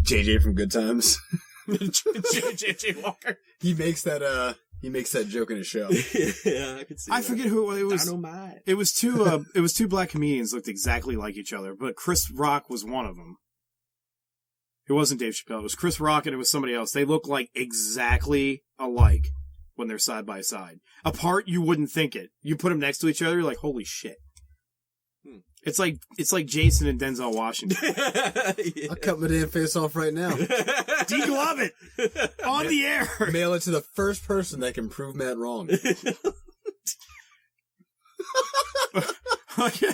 JJ from Good Times. JJ Walker. He makes that joke in his show. Yeah, I could see. I forget who it was. Dynamite. It was two black comedians looked exactly like each other, but Chris Rock was one of them. It wasn't Dave Chappelle. It was Chris Rock, and it was somebody else. They look like exactly alike when they're side by side. Apart, you wouldn't think it. You put them next to each other, you're like, holy shit. It's like Jason and Denzel Washington. Yeah. I'll cut my damn face off right now. Deglove it on the air. Mail it to the first person that can prove Matt wrong. Okay.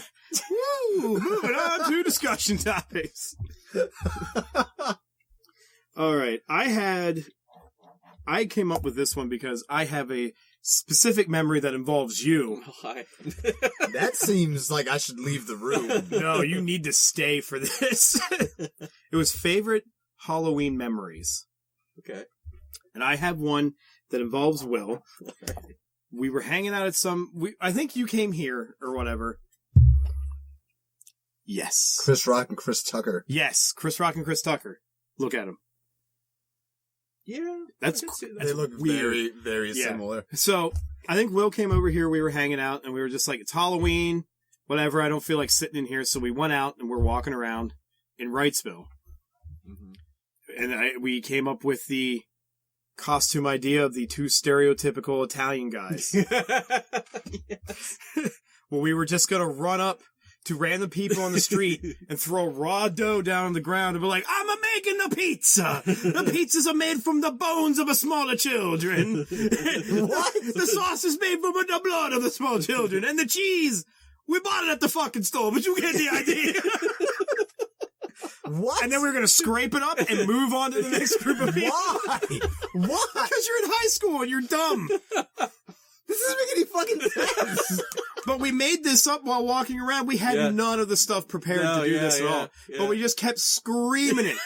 Woo, moving on to discussion topics. All right. I came up with this one because I have a specific memory that involves you. Oh, hi. That seems like I should leave the room. No, you need to stay for this. It was favorite Halloween memories. Okay. And I have one that involves Will. We were hanging out at I think you came here or whatever. Yes. Chris Rock and Chris Tucker. Yes, Chris Rock and Chris Tucker. Look at them. Yeah. That's they look weird. Very, very similar. So, I think Will came over here, we were hanging out, and we were just like, it's Halloween, whatever, I don't feel like sitting in here, so we went out and we're walking around in Wrightsville. Mm-hmm. And we came up with the costume idea of the two stereotypical Italian guys. Yes. Well, we were just going to run up to random people on the street and throw raw dough down on the ground and be like, I'm making the pizza. The pizzas are made from the bones of a smaller children. What? The sauce is made from the blood of the small children. And the cheese, we bought it at the fucking store, but you get the idea. What? And then we were going to scrape it up and move on to the next group of people. Why? What? Because you're in high school and you're dumb. This doesn't make any fucking sense. But we made this up while walking around. We had none of the stuff prepared to do this at all. Yeah. But we just kept screaming it.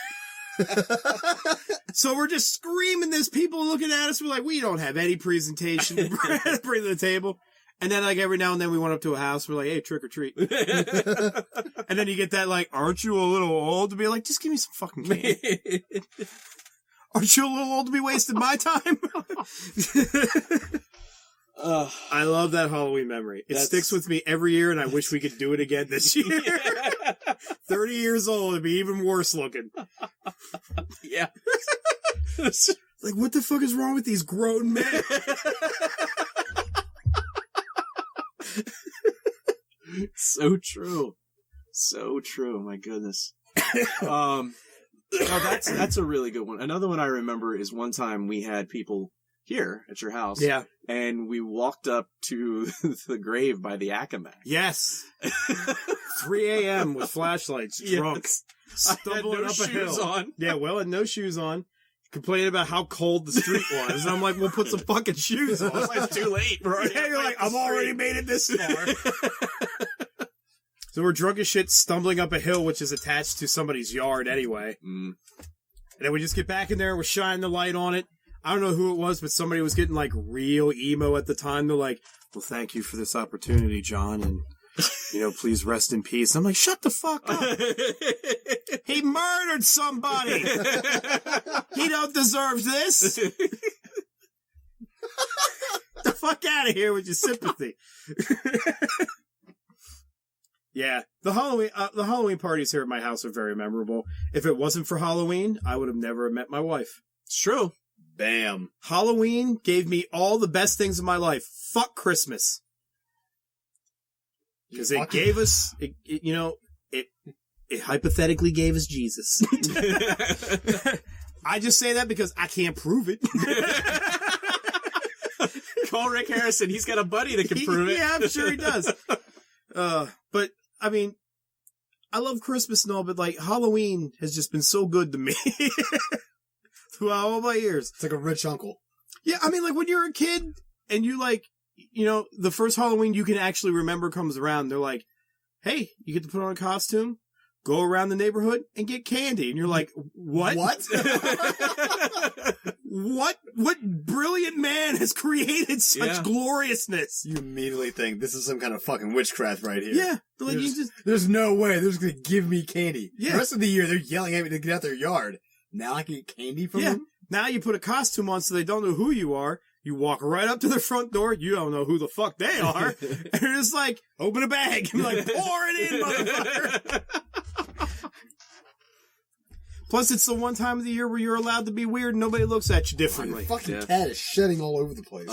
So we're just screaming this. People looking at us. We're like, we don't have any presentation to bring to the table. And then like every now and then we went up to a house. We're like, hey, trick or treat. And then you get that like, aren't you a little old to be like, just give me some fucking candy. Aren't you a little old to be wasting my time? I love that Halloween memory. It sticks with me every year, and I wish we could do it again this year. 30 years old, it'd be even worse looking. Yeah. Like, what the fuck is wrong with these grown men? So true. So true. My goodness. Oh, that's a really good one. Another one I remember is one time we had people here at your house. Yeah. And we walked up to the grave by the Ackerman. Yes. 3 a.m. with flashlights, drunk. Stumbling up a hill. On. Yeah, Will had no shoes on. Complaining about how cold the street was. And I'm like, we'll put some fucking shoes on. It's too late, bro. Yeah, you're like, I've already made it this far. So we're drunk as shit, stumbling up a hill, which is attached to somebody's yard anyway. And then we just get back in there, we're shining the light on it. I don't know who it was, but somebody was getting like real emo at the time. They're like, well, thank you for this opportunity, John. And, please rest in peace. I'm like, shut the fuck up. He murdered somebody. He don't deserve this. The fuck out of here with your sympathy. Yeah, the Halloween parties here at my house are very memorable. If it wasn't for Halloween, I would have never met my wife. It's true. Bam. Halloween gave me all the best things in my life. Fuck Christmas. Because it gave us, it hypothetically gave us Jesus. I just say that because I can't prove it. Call Rick Harrison. He's got a buddy that can prove it. Yeah, I'm sure he does. But, I mean, I love Christmas and all, but, like, Halloween has just been so good to me. Throughout all my years. It's like a rich uncle. Yeah, I mean, like, when you're a kid and you, like, the first Halloween you can actually remember comes around, they're like, hey, you get to put on a costume, go around the neighborhood, and get candy. And you're like, what? What brilliant man has created such gloriousness? You immediately think, this is some kind of fucking witchcraft right here. Yeah. Like there's no way they're just going to give me candy. Yeah. The rest of the year, they're yelling at me to get out their yard. Now I can get candy from them? Now you put a costume on so they don't know who you are. You walk right up to their front door. You don't know who the fuck they are. And you're just like, open a bag. And like, pour it in, motherfucker. Plus, it's the one time of the year where you're allowed to be weird and nobody looks at you differently. My fucking cat is shedding all over the place.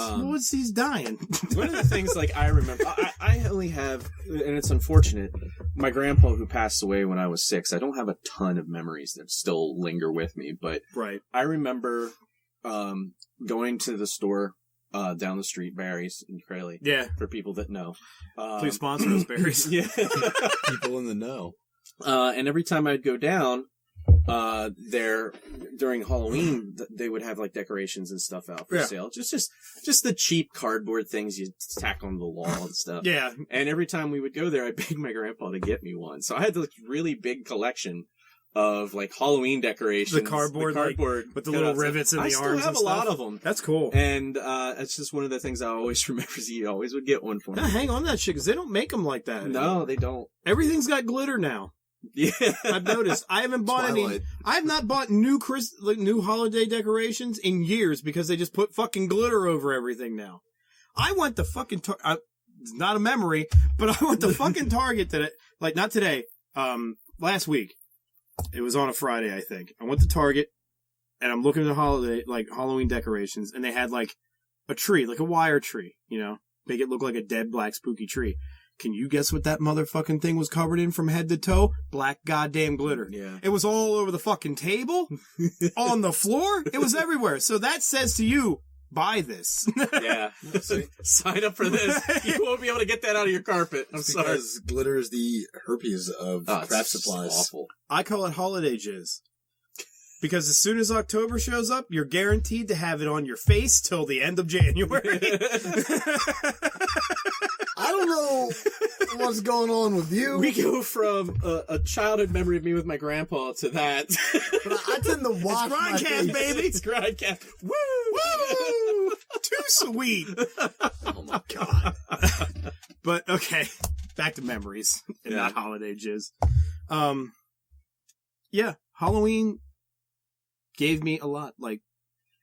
He's dying. One of the things, like, I remember, I only have, and it's unfortunate, my grandpa who passed away when I was 6, I don't have a ton of memories that still linger with me, but I remember going to the store down the street, Barry's in Crayley. Yeah. For people that know. Please sponsor us, Barry's. Yeah. People in the know. And every time I'd go down, there during Halloween, they would have like decorations and stuff out for sale. Just the cheap cardboard things you tack on the wall and stuff. Yeah. And every time we would go there, I begged my grandpa to get me one. So I had this really big collection of like Halloween decorations. The cardboard with the little rivets in the arms. I still have a lot of them. That's cool. And it's just one of the things I always remember. He always would get one for me. Hang on that shit, because they don't make them like that. No, they don't. Everything's got glitter now. Yeah, I've noticed. I haven't bought any. I have not bought new holiday decorations in years because they just put fucking glitter over everything now. I went to fucking. It's not a memory, but I went to fucking Target today. Like not today. Last week. It was on a Friday, I think. I went to Target and I'm looking at Halloween decorations, and they had like a tree, like a wire tree. Make it look like a dead black spooky tree. Can you guess what that motherfucking thing was covered in from head to toe? Black goddamn glitter. Yeah. It was all over the fucking table, on the floor. It was everywhere. So that says to you, buy this. Yeah. Sign up for this. You won't be able to get that out of your carpet. I'm sorry. Because glitter is the herpes of craft supplies. Awful. I call it holiday jizz. Because as soon as October shows up, you're guaranteed to have it on your face till the end of January. I don't know what's going on with you. We go from a childhood memory of me with my grandpa to that. But I tend to watch it's Grindcast, baby. It's Grindcast. Woo! Woo! Too sweet. Oh my god. But okay, back to memories and not holiday jizz. Yeah, Halloween gave me a lot. Like,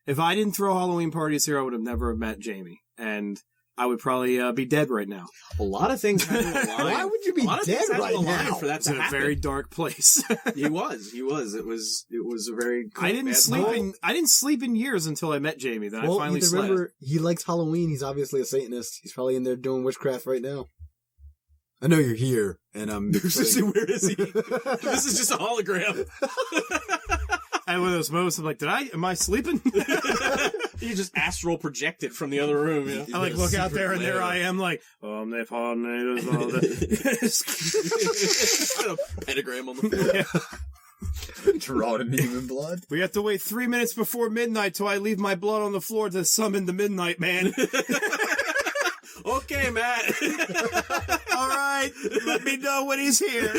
if I didn't throw Halloween parties here, I would have never met Jamie, and I would probably be dead right now. A lot of things had to align. Why would you be dead right now? For that it's in a very dark place. He was. It was a very. I didn't sleep in years until I met Jamie. Then I finally slept. Remember, he likes Halloween. He's obviously a Satanist. He's probably in there doing witchcraft right now. I know you're here, and I'm. Where is he? This is just a hologram. I had one of those moments. I'm like, am I sleeping? You just astral projected from the other room. Yeah. I look out there, and there I am, like, they pollinators and all that. A pentagram on the floor. Yeah. Drawn in human blood. We have to wait 3 minutes before midnight till I leave my blood on the floor to summon the Midnight Man. Okay, Matt. All right, let me know when he's here.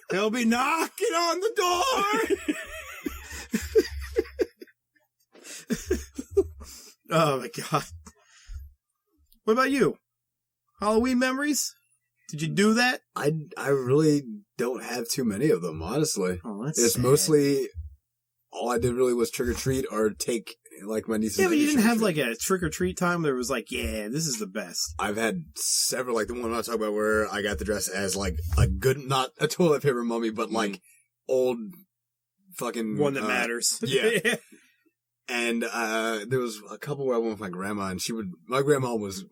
He'll be knocking on the door. Oh my god. What about you? Halloween memories? Did you do that? I really don't have too many of them, honestly. Oh, that's It's sad. mostly all I did really was trick or treat or take like my nieces. Yeah, but you didn't have like a trick or treat time where it was like, yeah, this is the best. I've had several, like the one I'm talking about where I got the dress as like a good, not a toilet paper mummy, but like old fucking one that matters. Yeah. And there was a couple where I went with my grandma, and my grandma was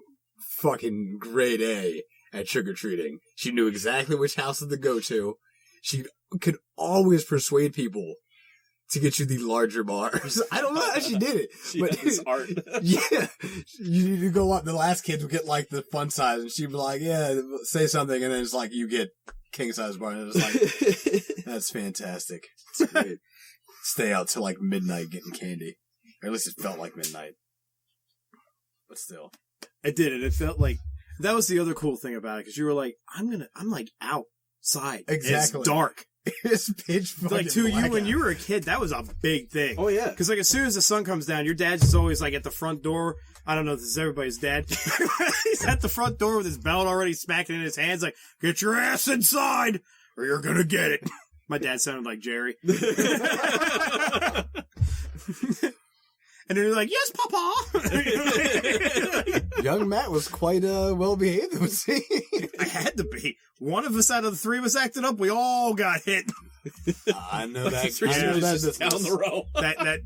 fucking grade A, at trick-or-treating. She knew exactly which houses to go to. She could always persuade people to get you the larger bars. I don't know how she did it. But has art. Yeah. You need to go up. The last kids would get like the fun size, and she'd be like, yeah, say something, and then it's like, you get king size bar. And it's like, that's fantastic. It's great. Stay out till like midnight getting candy. Or at least it felt like midnight. But still. It did, and it felt like, that was the other cool thing about it, because you were like, I'm like outside. Exactly. It's dark. It's pitch black. Like, to you, when you were a kid, that was a big thing. Oh, yeah. Because, like, as soon as the sun comes down, your dad's just always, like, at the front door. I don't know if this is everybody's dad. He's at the front door with his belt already smacking in his hands, like, get your ass inside, or you're gonna get it. My dad sounded like Jerry. And then you're like, yes, Papa! Young Matt was quite well-behaved, it would seem. I had to be. One of us out of the three was acting up. We all got hit. I know that. Down the row.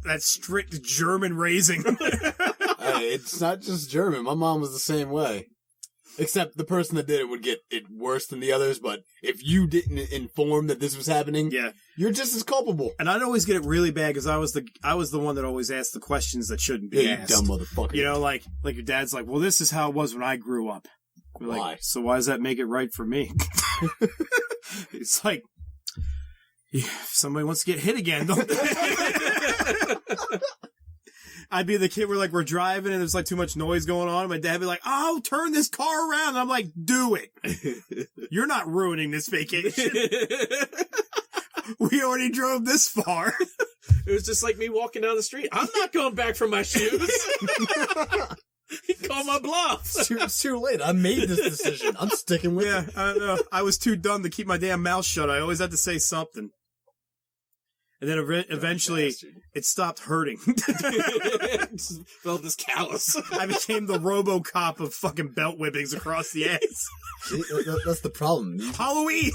That strict German raising. Hey, it's not just German. My mom was the same way. Except the person that did it would get it worse than the others, but if you didn't inform that this was happening, yeah, you're just as culpable. And I'd always get it really bad because I was the one that always asked the questions that shouldn't be asked. You dumb motherfucker. You know, like your dad's like, well, this is how it was when I grew up. We're why? Like, so why does that make it right for me? It's like, yeah, if somebody wants to get hit again, don't they? I'd be the kid where, like, we're driving and there's, like, too much noise going on. And my dad would be like, oh, turn this car around. And I'm like, do it. You're not ruining this vacation. We already drove this far. It was just like me walking down the street. I'm not going back for my shoes. He called my bluff. It's too late. I made this decision. I'm sticking with it. I know. I was too dumb to keep my damn mouth shut. I always had to say something. And then eventually, it stopped hurting. Felt this callus. I became the RoboCop of fucking belt whippings across the ass. See, that's the problem. Halloween!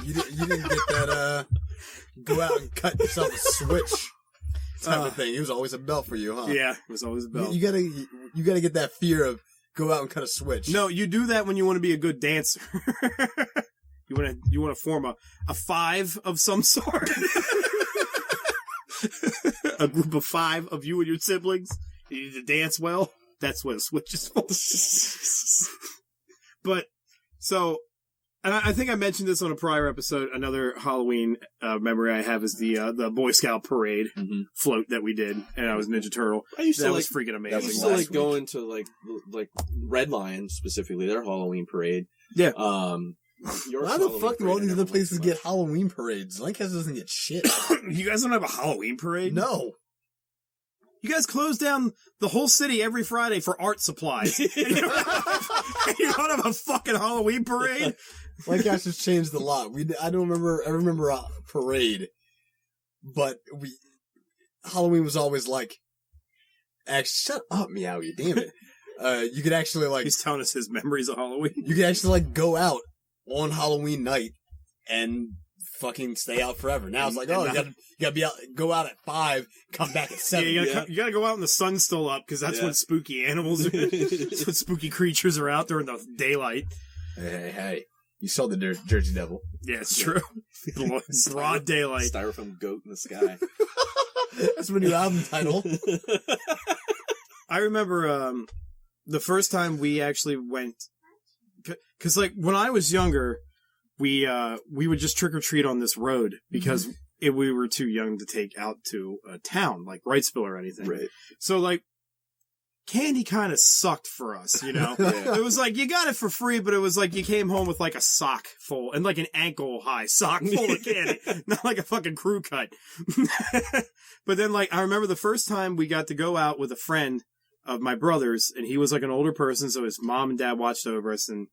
You didn't get that, go out and cut yourself a switch type of thing. It was always a belt for you, huh? Yeah, it was always a belt. You gotta get that fear of go out and cut a switch. No, you do that when you want to be a good dancer. You want to form a five of some sort. A group of 5 of you and your siblings. You need to dance well. That's what a switch is for. But, so, and I think I mentioned this on a prior episode. Another Halloween memory I have is the Boy Scout parade float that we did, and I was Ninja Turtle. That was freaking amazing. I used to like going to like Red Lion specifically, their Halloween parade. Yeah. Why the fuck do all these other places get Halloween parades? Lancaster doesn't get shit. You guys don't have a Halloween parade? No. You guys close down the whole city every Friday for art supplies. And you don't have a fucking Halloween parade? Lancaster's changed a lot. I remember a parade, but Halloween was always like, shut up, Meowie, damn it. You could actually like... He's telling us his memories of Halloween. You could actually like go out on Halloween night and fucking stay out forever. Now it's like, you gotta be out, go out at 5, come back at 7. Yeah, you gotta go out when the sun's still up, because that's when spooky animals are, that's when spooky creatures are out during the daylight. Hey. You saw the Jersey Devil. Yeah, it's true. Broad daylight. Styrofoam goat in the sky. That's my new album title. I remember, the first time we actually went, because like when I was younger, we would just trick or treat on this road because we were too young to take out to a town like Wrightsville or anything. Right. So like candy kind of sucked for us, you know. It was like you got it for free, but it was like you came home with like a sock full and like an ankle high sock full of candy, not like a fucking crew cut. But then like I remember the first time we got to go out with a friend of my brother's, and he was like an older person, so his mom and dad watched over us, and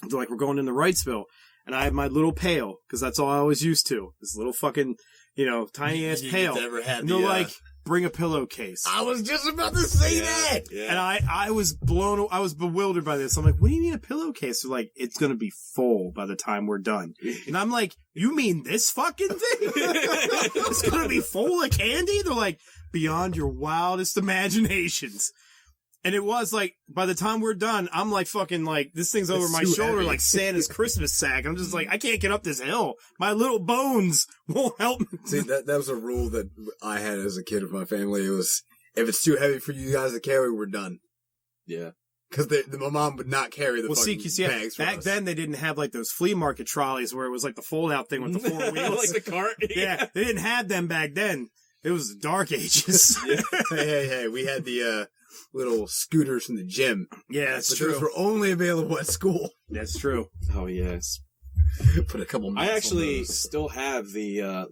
they're like, we're going into Wrightsville, and I had my little pail, because that's all I was used to, this little fucking, tiny-ass pail, and they're like, bring a pillowcase. I was just about to say that! Yeah. And I was bewildered by this. I'm like, what do you mean a pillowcase? They're like, it's gonna be full by the time we're done. And I'm like, you mean this fucking thing? It's gonna be full of candy? They're like, beyond your wildest imaginations. And it was like, by the time we're done, I'm like fucking like, this thing's over my shoulder heavy. like Santa's Christmas sack. I'm just like, I can't get up this hill. My little bones won't help me. See, that was a rule that I had as a kid with my family. It was, if it's too heavy for you guys to carry, we're done. Yeah. Because my mom would not carry the fucking bags for back us. then they didn't have like those flea market trolleys where it was like the fold-out thing with the 4 wheels. Like the cart? Yeah, they didn't have them back then. It was the dark ages. Yeah. Hey, we had the little scooters from the gym. Yeah, that's but true. Those were only available at school. That's true. Oh, yes. Put a couple. I actually still have the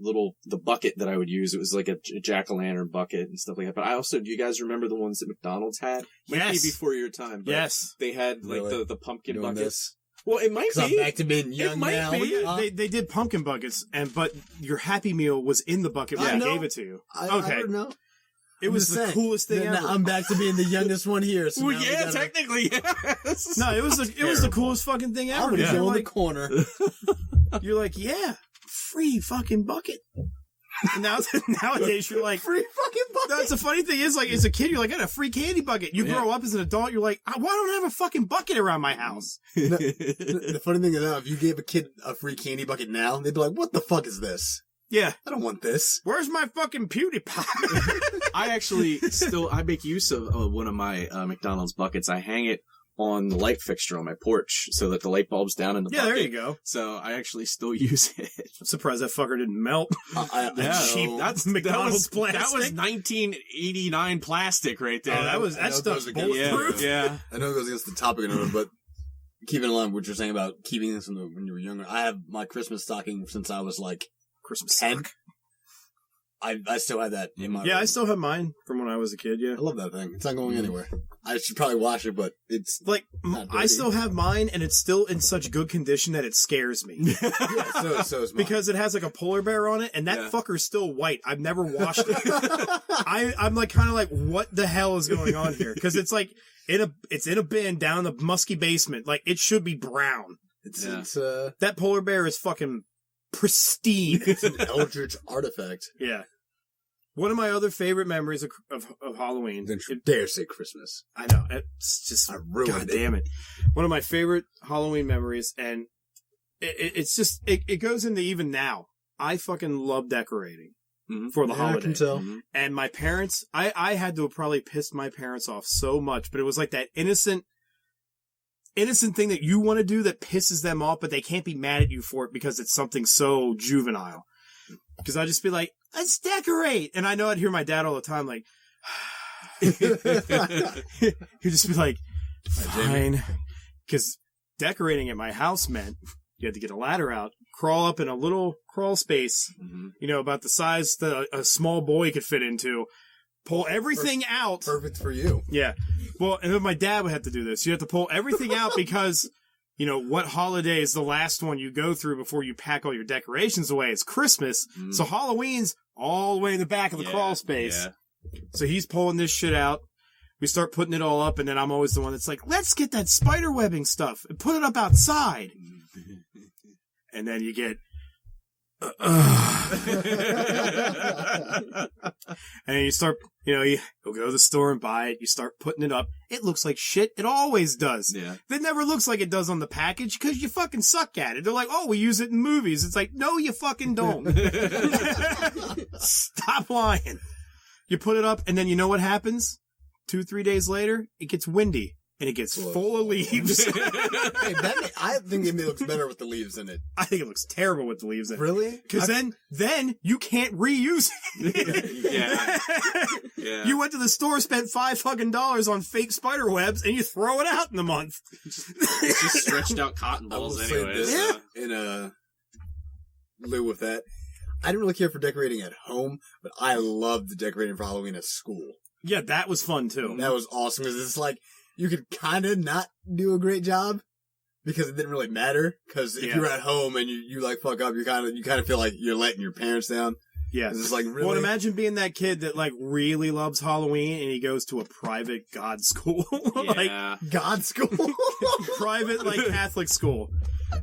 the bucket that I would use. It was like a jack-o'-lantern bucket and stuff like that. But I also, do you guys remember the ones that McDonald's had? Yes. Maybe before your time. But Yes. They had like Really? the pumpkin Doing buckets. this? Well, it might be. I'm back to being young It might now. be. They did pumpkin buckets, but your Happy Meal was in the bucket when I I know. gave it to you. I Okay. don't know. It was the coolest thing ever. I'm back to being the youngest one here. So Well, now we yeah, gotta- technically, yes. No, it was the coolest fucking thing I ever. would You're go in the like, corner. you're like, yeah, free fucking bucket. And nowadays you're like, Free fucking bucket. that's the funny thing is, like, as a kid, you're like, I got a free candy bucket. You grow up as an adult, you're like, why don't I have a fucking bucket around my house? The funny thing is now, if you gave a kid a free candy bucket now, they'd be like, what the fuck is this? Yeah. I don't want this. Where's my fucking PewDiePie? I actually I make use of one of my McDonald's buckets. I hang it on the light fixture on my porch so that the light bulb's down in the bucket. There you go. So I actually still use it. I'm surprised that fucker didn't melt. Cheap. That's McDonald's that was plastic. 1989 plastic right there. Oh, that stuff's bulletproof. Yeah. I know it goes against the topic of it, but keeping in line with what you're saying about keeping this when you were younger, I have my Christmas stocking since I was like Christmas 10. sock. I still have that in my Yeah, room. I still have mine from when I was a kid, yeah. I love that thing. It's not going anywhere. I should probably wash it, but it's Like, not I dirty. still have mine, and it's still in such good condition that it scares me. yeah, so is mine. Because it has like a polar bear on it, and that fucker's still white. I've never washed it. I'm like kind of like, what the hell is going on here? Because it's like it's in a bin down in the musky basement. Like, it should be brown. it's That polar bear is fucking pristine. it's an eldritch artifact. Yeah. One of my other favorite memories of Halloween. Then dare say Christmas. I know. It's just, I ruined God damn it. One of my favorite Halloween memories, and it's just, it goes into even now. I fucking love decorating for the holiday. I can tell. And my parents, I had to have probably pissed my parents off so much, but it was like that innocent thing that you want to do that pisses them off, but they can't be mad at you for it because it's something so juvenile. Because I'd just be like, let's decorate. And I know I'd hear my dad all the time, like, he'd just be like, fine. Because decorating at my house meant you had to get a ladder out, crawl up in a little crawl space, about the size that a small boy could fit into, pull everything out. Perfect for you. Yeah. Well, and then my dad would have to do this. You have to pull everything out because, what holiday is the last one you go through before you pack all your decorations away? It's Christmas. So Halloween's all the way in the back of the crawl space. Yeah. So he's pulling this shit out. We start putting it all up, and then I'm always the one that's like, let's get that spider webbing stuff and put it up outside. And then you get... and you start, you'll go to the store and buy it. You start putting it up. It looks like shit. It always does. Yeah. It never looks like it does on the package because you fucking suck at it. They're like, oh, we use it in movies. It's like, no, you fucking don't. Stop lying. You put it up, and then you know what happens? 2-3 days later, it gets windy. And it gets full of leaves. Hey, I think it looks better with the leaves in it. I think it looks terrible with the leaves in it. Really? Because then you can't reuse it. Yeah. You went to the store, spent $5 on fake spider webs, and you throw it out in a month. It's just stretched out cotton balls anyway. In lieu with that, I didn't really care for decorating at home, but I loved the decorating for Halloween at school. Yeah, that was fun too. That was awesome because it's like you could kind of not do a great job because it didn't really matter. Because if you're at home and you like fuck up, you kind of feel like you're letting your parents down. Yeah. It's like really. Well, imagine being that kid that like really loves Halloween and he goes to a private God school, like God school, private like Catholic school.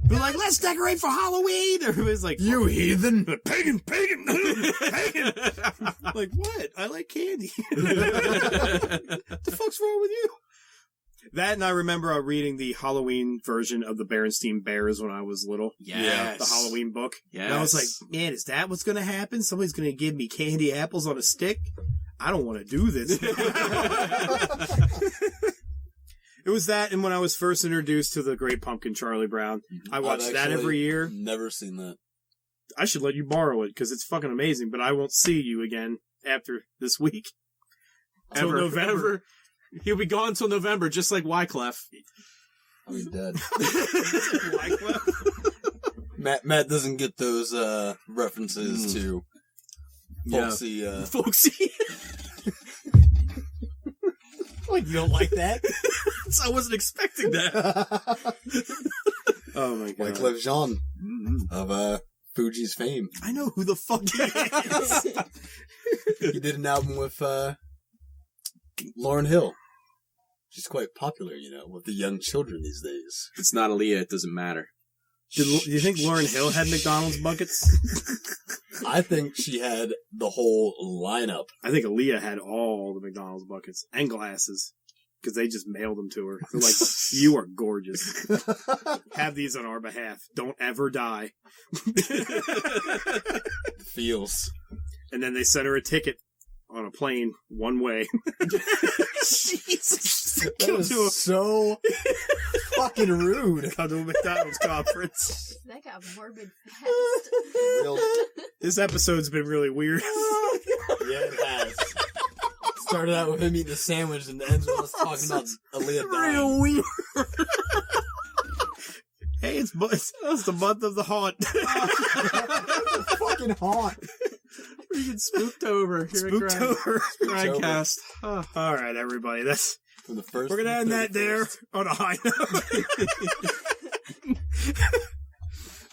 Be like, let's decorate for Halloween. Everybody's like, you heathen, pagan. Like, what? I like candy. What the fuck's wrong with you? That, and I remember reading the Halloween version of the Berenstein Bears when I was little. Yes. The Halloween book. Yes. And I was like, man, is that what's going to happen? Somebody's going to give me candy apples on a stick? I don't want to do this. It was that, and when I was first introduced to The Great Pumpkin, Charlie Brown, I watched that every year. Never seen that. I should let you borrow it, because it's fucking amazing, but I won't see you again after this week. Till November. He'll be gone till November, just like Wyclef. I'll be dead. Wyclef? Matt doesn't get those references to folksy. Folksy. What, you don't like that? I wasn't expecting that. Oh my god. Wyclef Jean of Fuji's fame. I know who the fuck he is. He did an album with Lauryn Hill. She's quite popular, with the young children these days. If it's not Aaliyah, it doesn't matter. Do you think Lauryn Hill had McDonald's buckets? I think she had the whole lineup. I think Aaliyah had all the McDonald's buckets and glasses because they just mailed them to her. They're like, you are gorgeous. Have these on our behalf. Don't ever die. Feels. And then they sent her a ticket on a plane one way. Jesus. That was so fucking rude. Come to a McDonald's conference. That got morbid fast. This episode's been really weird. Yeah, it has. Started out with him eating a sandwich and ends with us talking about Aaliyah dying. Real weird. Hey, it's the month of the haunt. Fucking haunt. Freaking spooked over. Spooktober. Grindcast. Oh. All right, everybody. That's for the first. We're gonna end that there on a high note.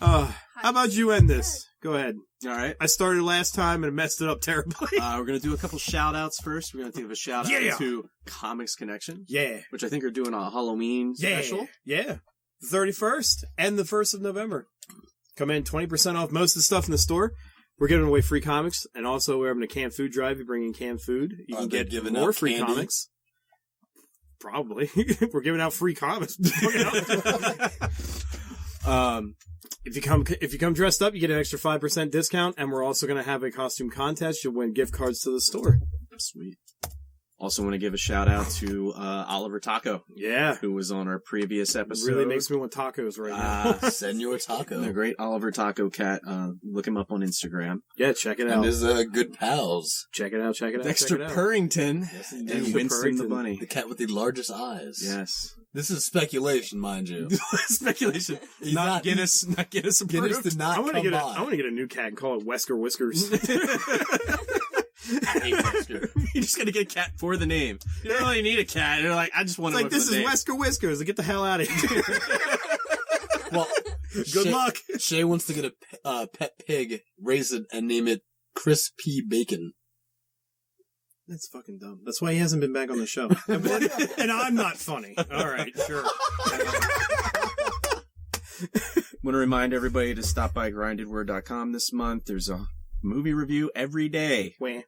How about you end this? Go ahead. All right. I started last time and messed it up terribly. We're going to do a couple shout-outs first. We're going to give a shout-out to Comics Connection. Yeah. Which I think are doing a Halloween special. Yeah. The 31st and the 1st of November. Come in 20% off most of the stuff in the store. We're giving away free comics, and also we're having a canned food drive. You bring in canned food, you can get more free comics. Probably. We're giving out free comics. If you come dressed up, you get an extra 5% discount, and we're also going to have a costume contest. You'll win gift cards to the store. Sweet. Also want to give a shout out to Oliver Taco. Yeah. Who was on our previous episode. Really makes me want tacos right now. Senor Taco. The great Oliver Taco cat. Look him up on Instagram. Yeah, check it out. And his good pals. Check it out. Dexter Purrington. Yes, and Winston the bunny. The cat with the largest eyes. Yes. This is speculation, mind you. Speculation. Not Guinness approved. Guinness did not I want to get a new cat and call it Wesker Whiskers. I hate Wesker. You just gotta get a cat for the name. You don't really need a cat. You're like, I just want to. Like, this is Wesker Whiskers. Get the hell out of here. Well, good luck. Shay wants to get a pet pig, raise it, and name it Chris P. Bacon. That's fucking dumb. That's why he hasn't been back on the show. And I'm not funny. All right, sure. Want to remind everybody to stop by grindedword.com this month. There's a movie review every day. Wah.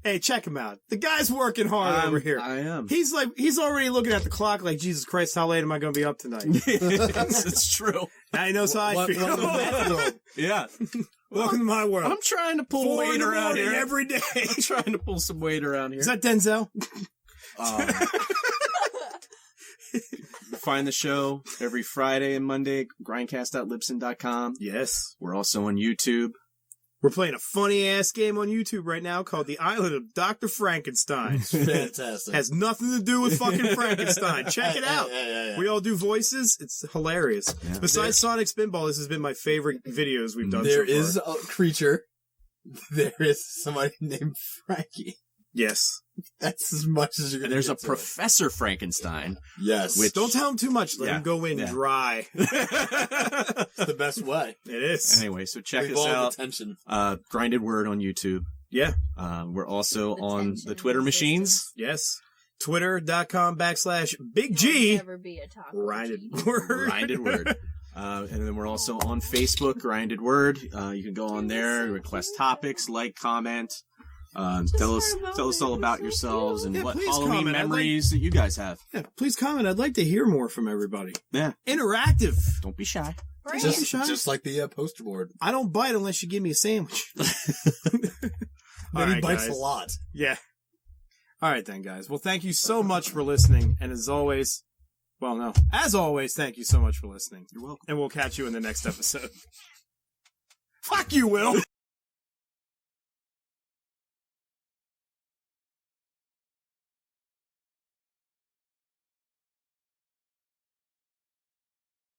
Hey, check him out. The guy's working hard over here. I am. He's already looking at the clock like, Jesus Christ, how late am I going to be up tonight? It's true. Now he knows how I feel. Yeah. Welcome to my world. I'm trying to pull weight around here every day. I'm trying to pull some weight around here. Is that Denzel? Find the show every Friday and Monday, grindcast.libsyn.com. Yes. We're also on YouTube. We're playing a funny-ass game on YouTube right now called The Island of Dr. Frankenstein. It's fantastic. Has nothing to do with fucking Frankenstein. Check it out. Yeah. We all do voices. It's hilarious. Yeah. Besides Sonic Spinball, this has been my favorite videos we've done There so far. is a creature. There is somebody named Frankie. Yes. That's as much as you're going to There's a Professor Frankenstein. Yes. Which, don't tell him too much. Let him go in dry. It's the best way. It is. Anyway, so check us out. Grinded Word on YouTube. Yeah. We're also on the Twitter machines. Yes. Twitter.com/Big G. Never be a taco. Grinded Word. Grinded Word. And then we're also on Facebook, Grinded Word. You can go on there, request topics, like, comment. Tell us all about yourselves and what Halloween memories that you guys have. Yeah, please comment. I'd like to hear more from everybody. Yeah. Interactive. Don't be shy. Right. Just like the poster board. I don't bite unless you give me a sandwich. Then he bites a lot. Yeah. All right then, guys. Well, thank you so much for listening. And as always, thank you so much for listening. You're welcome. And we'll catch you in the next episode. Fuck you, Will!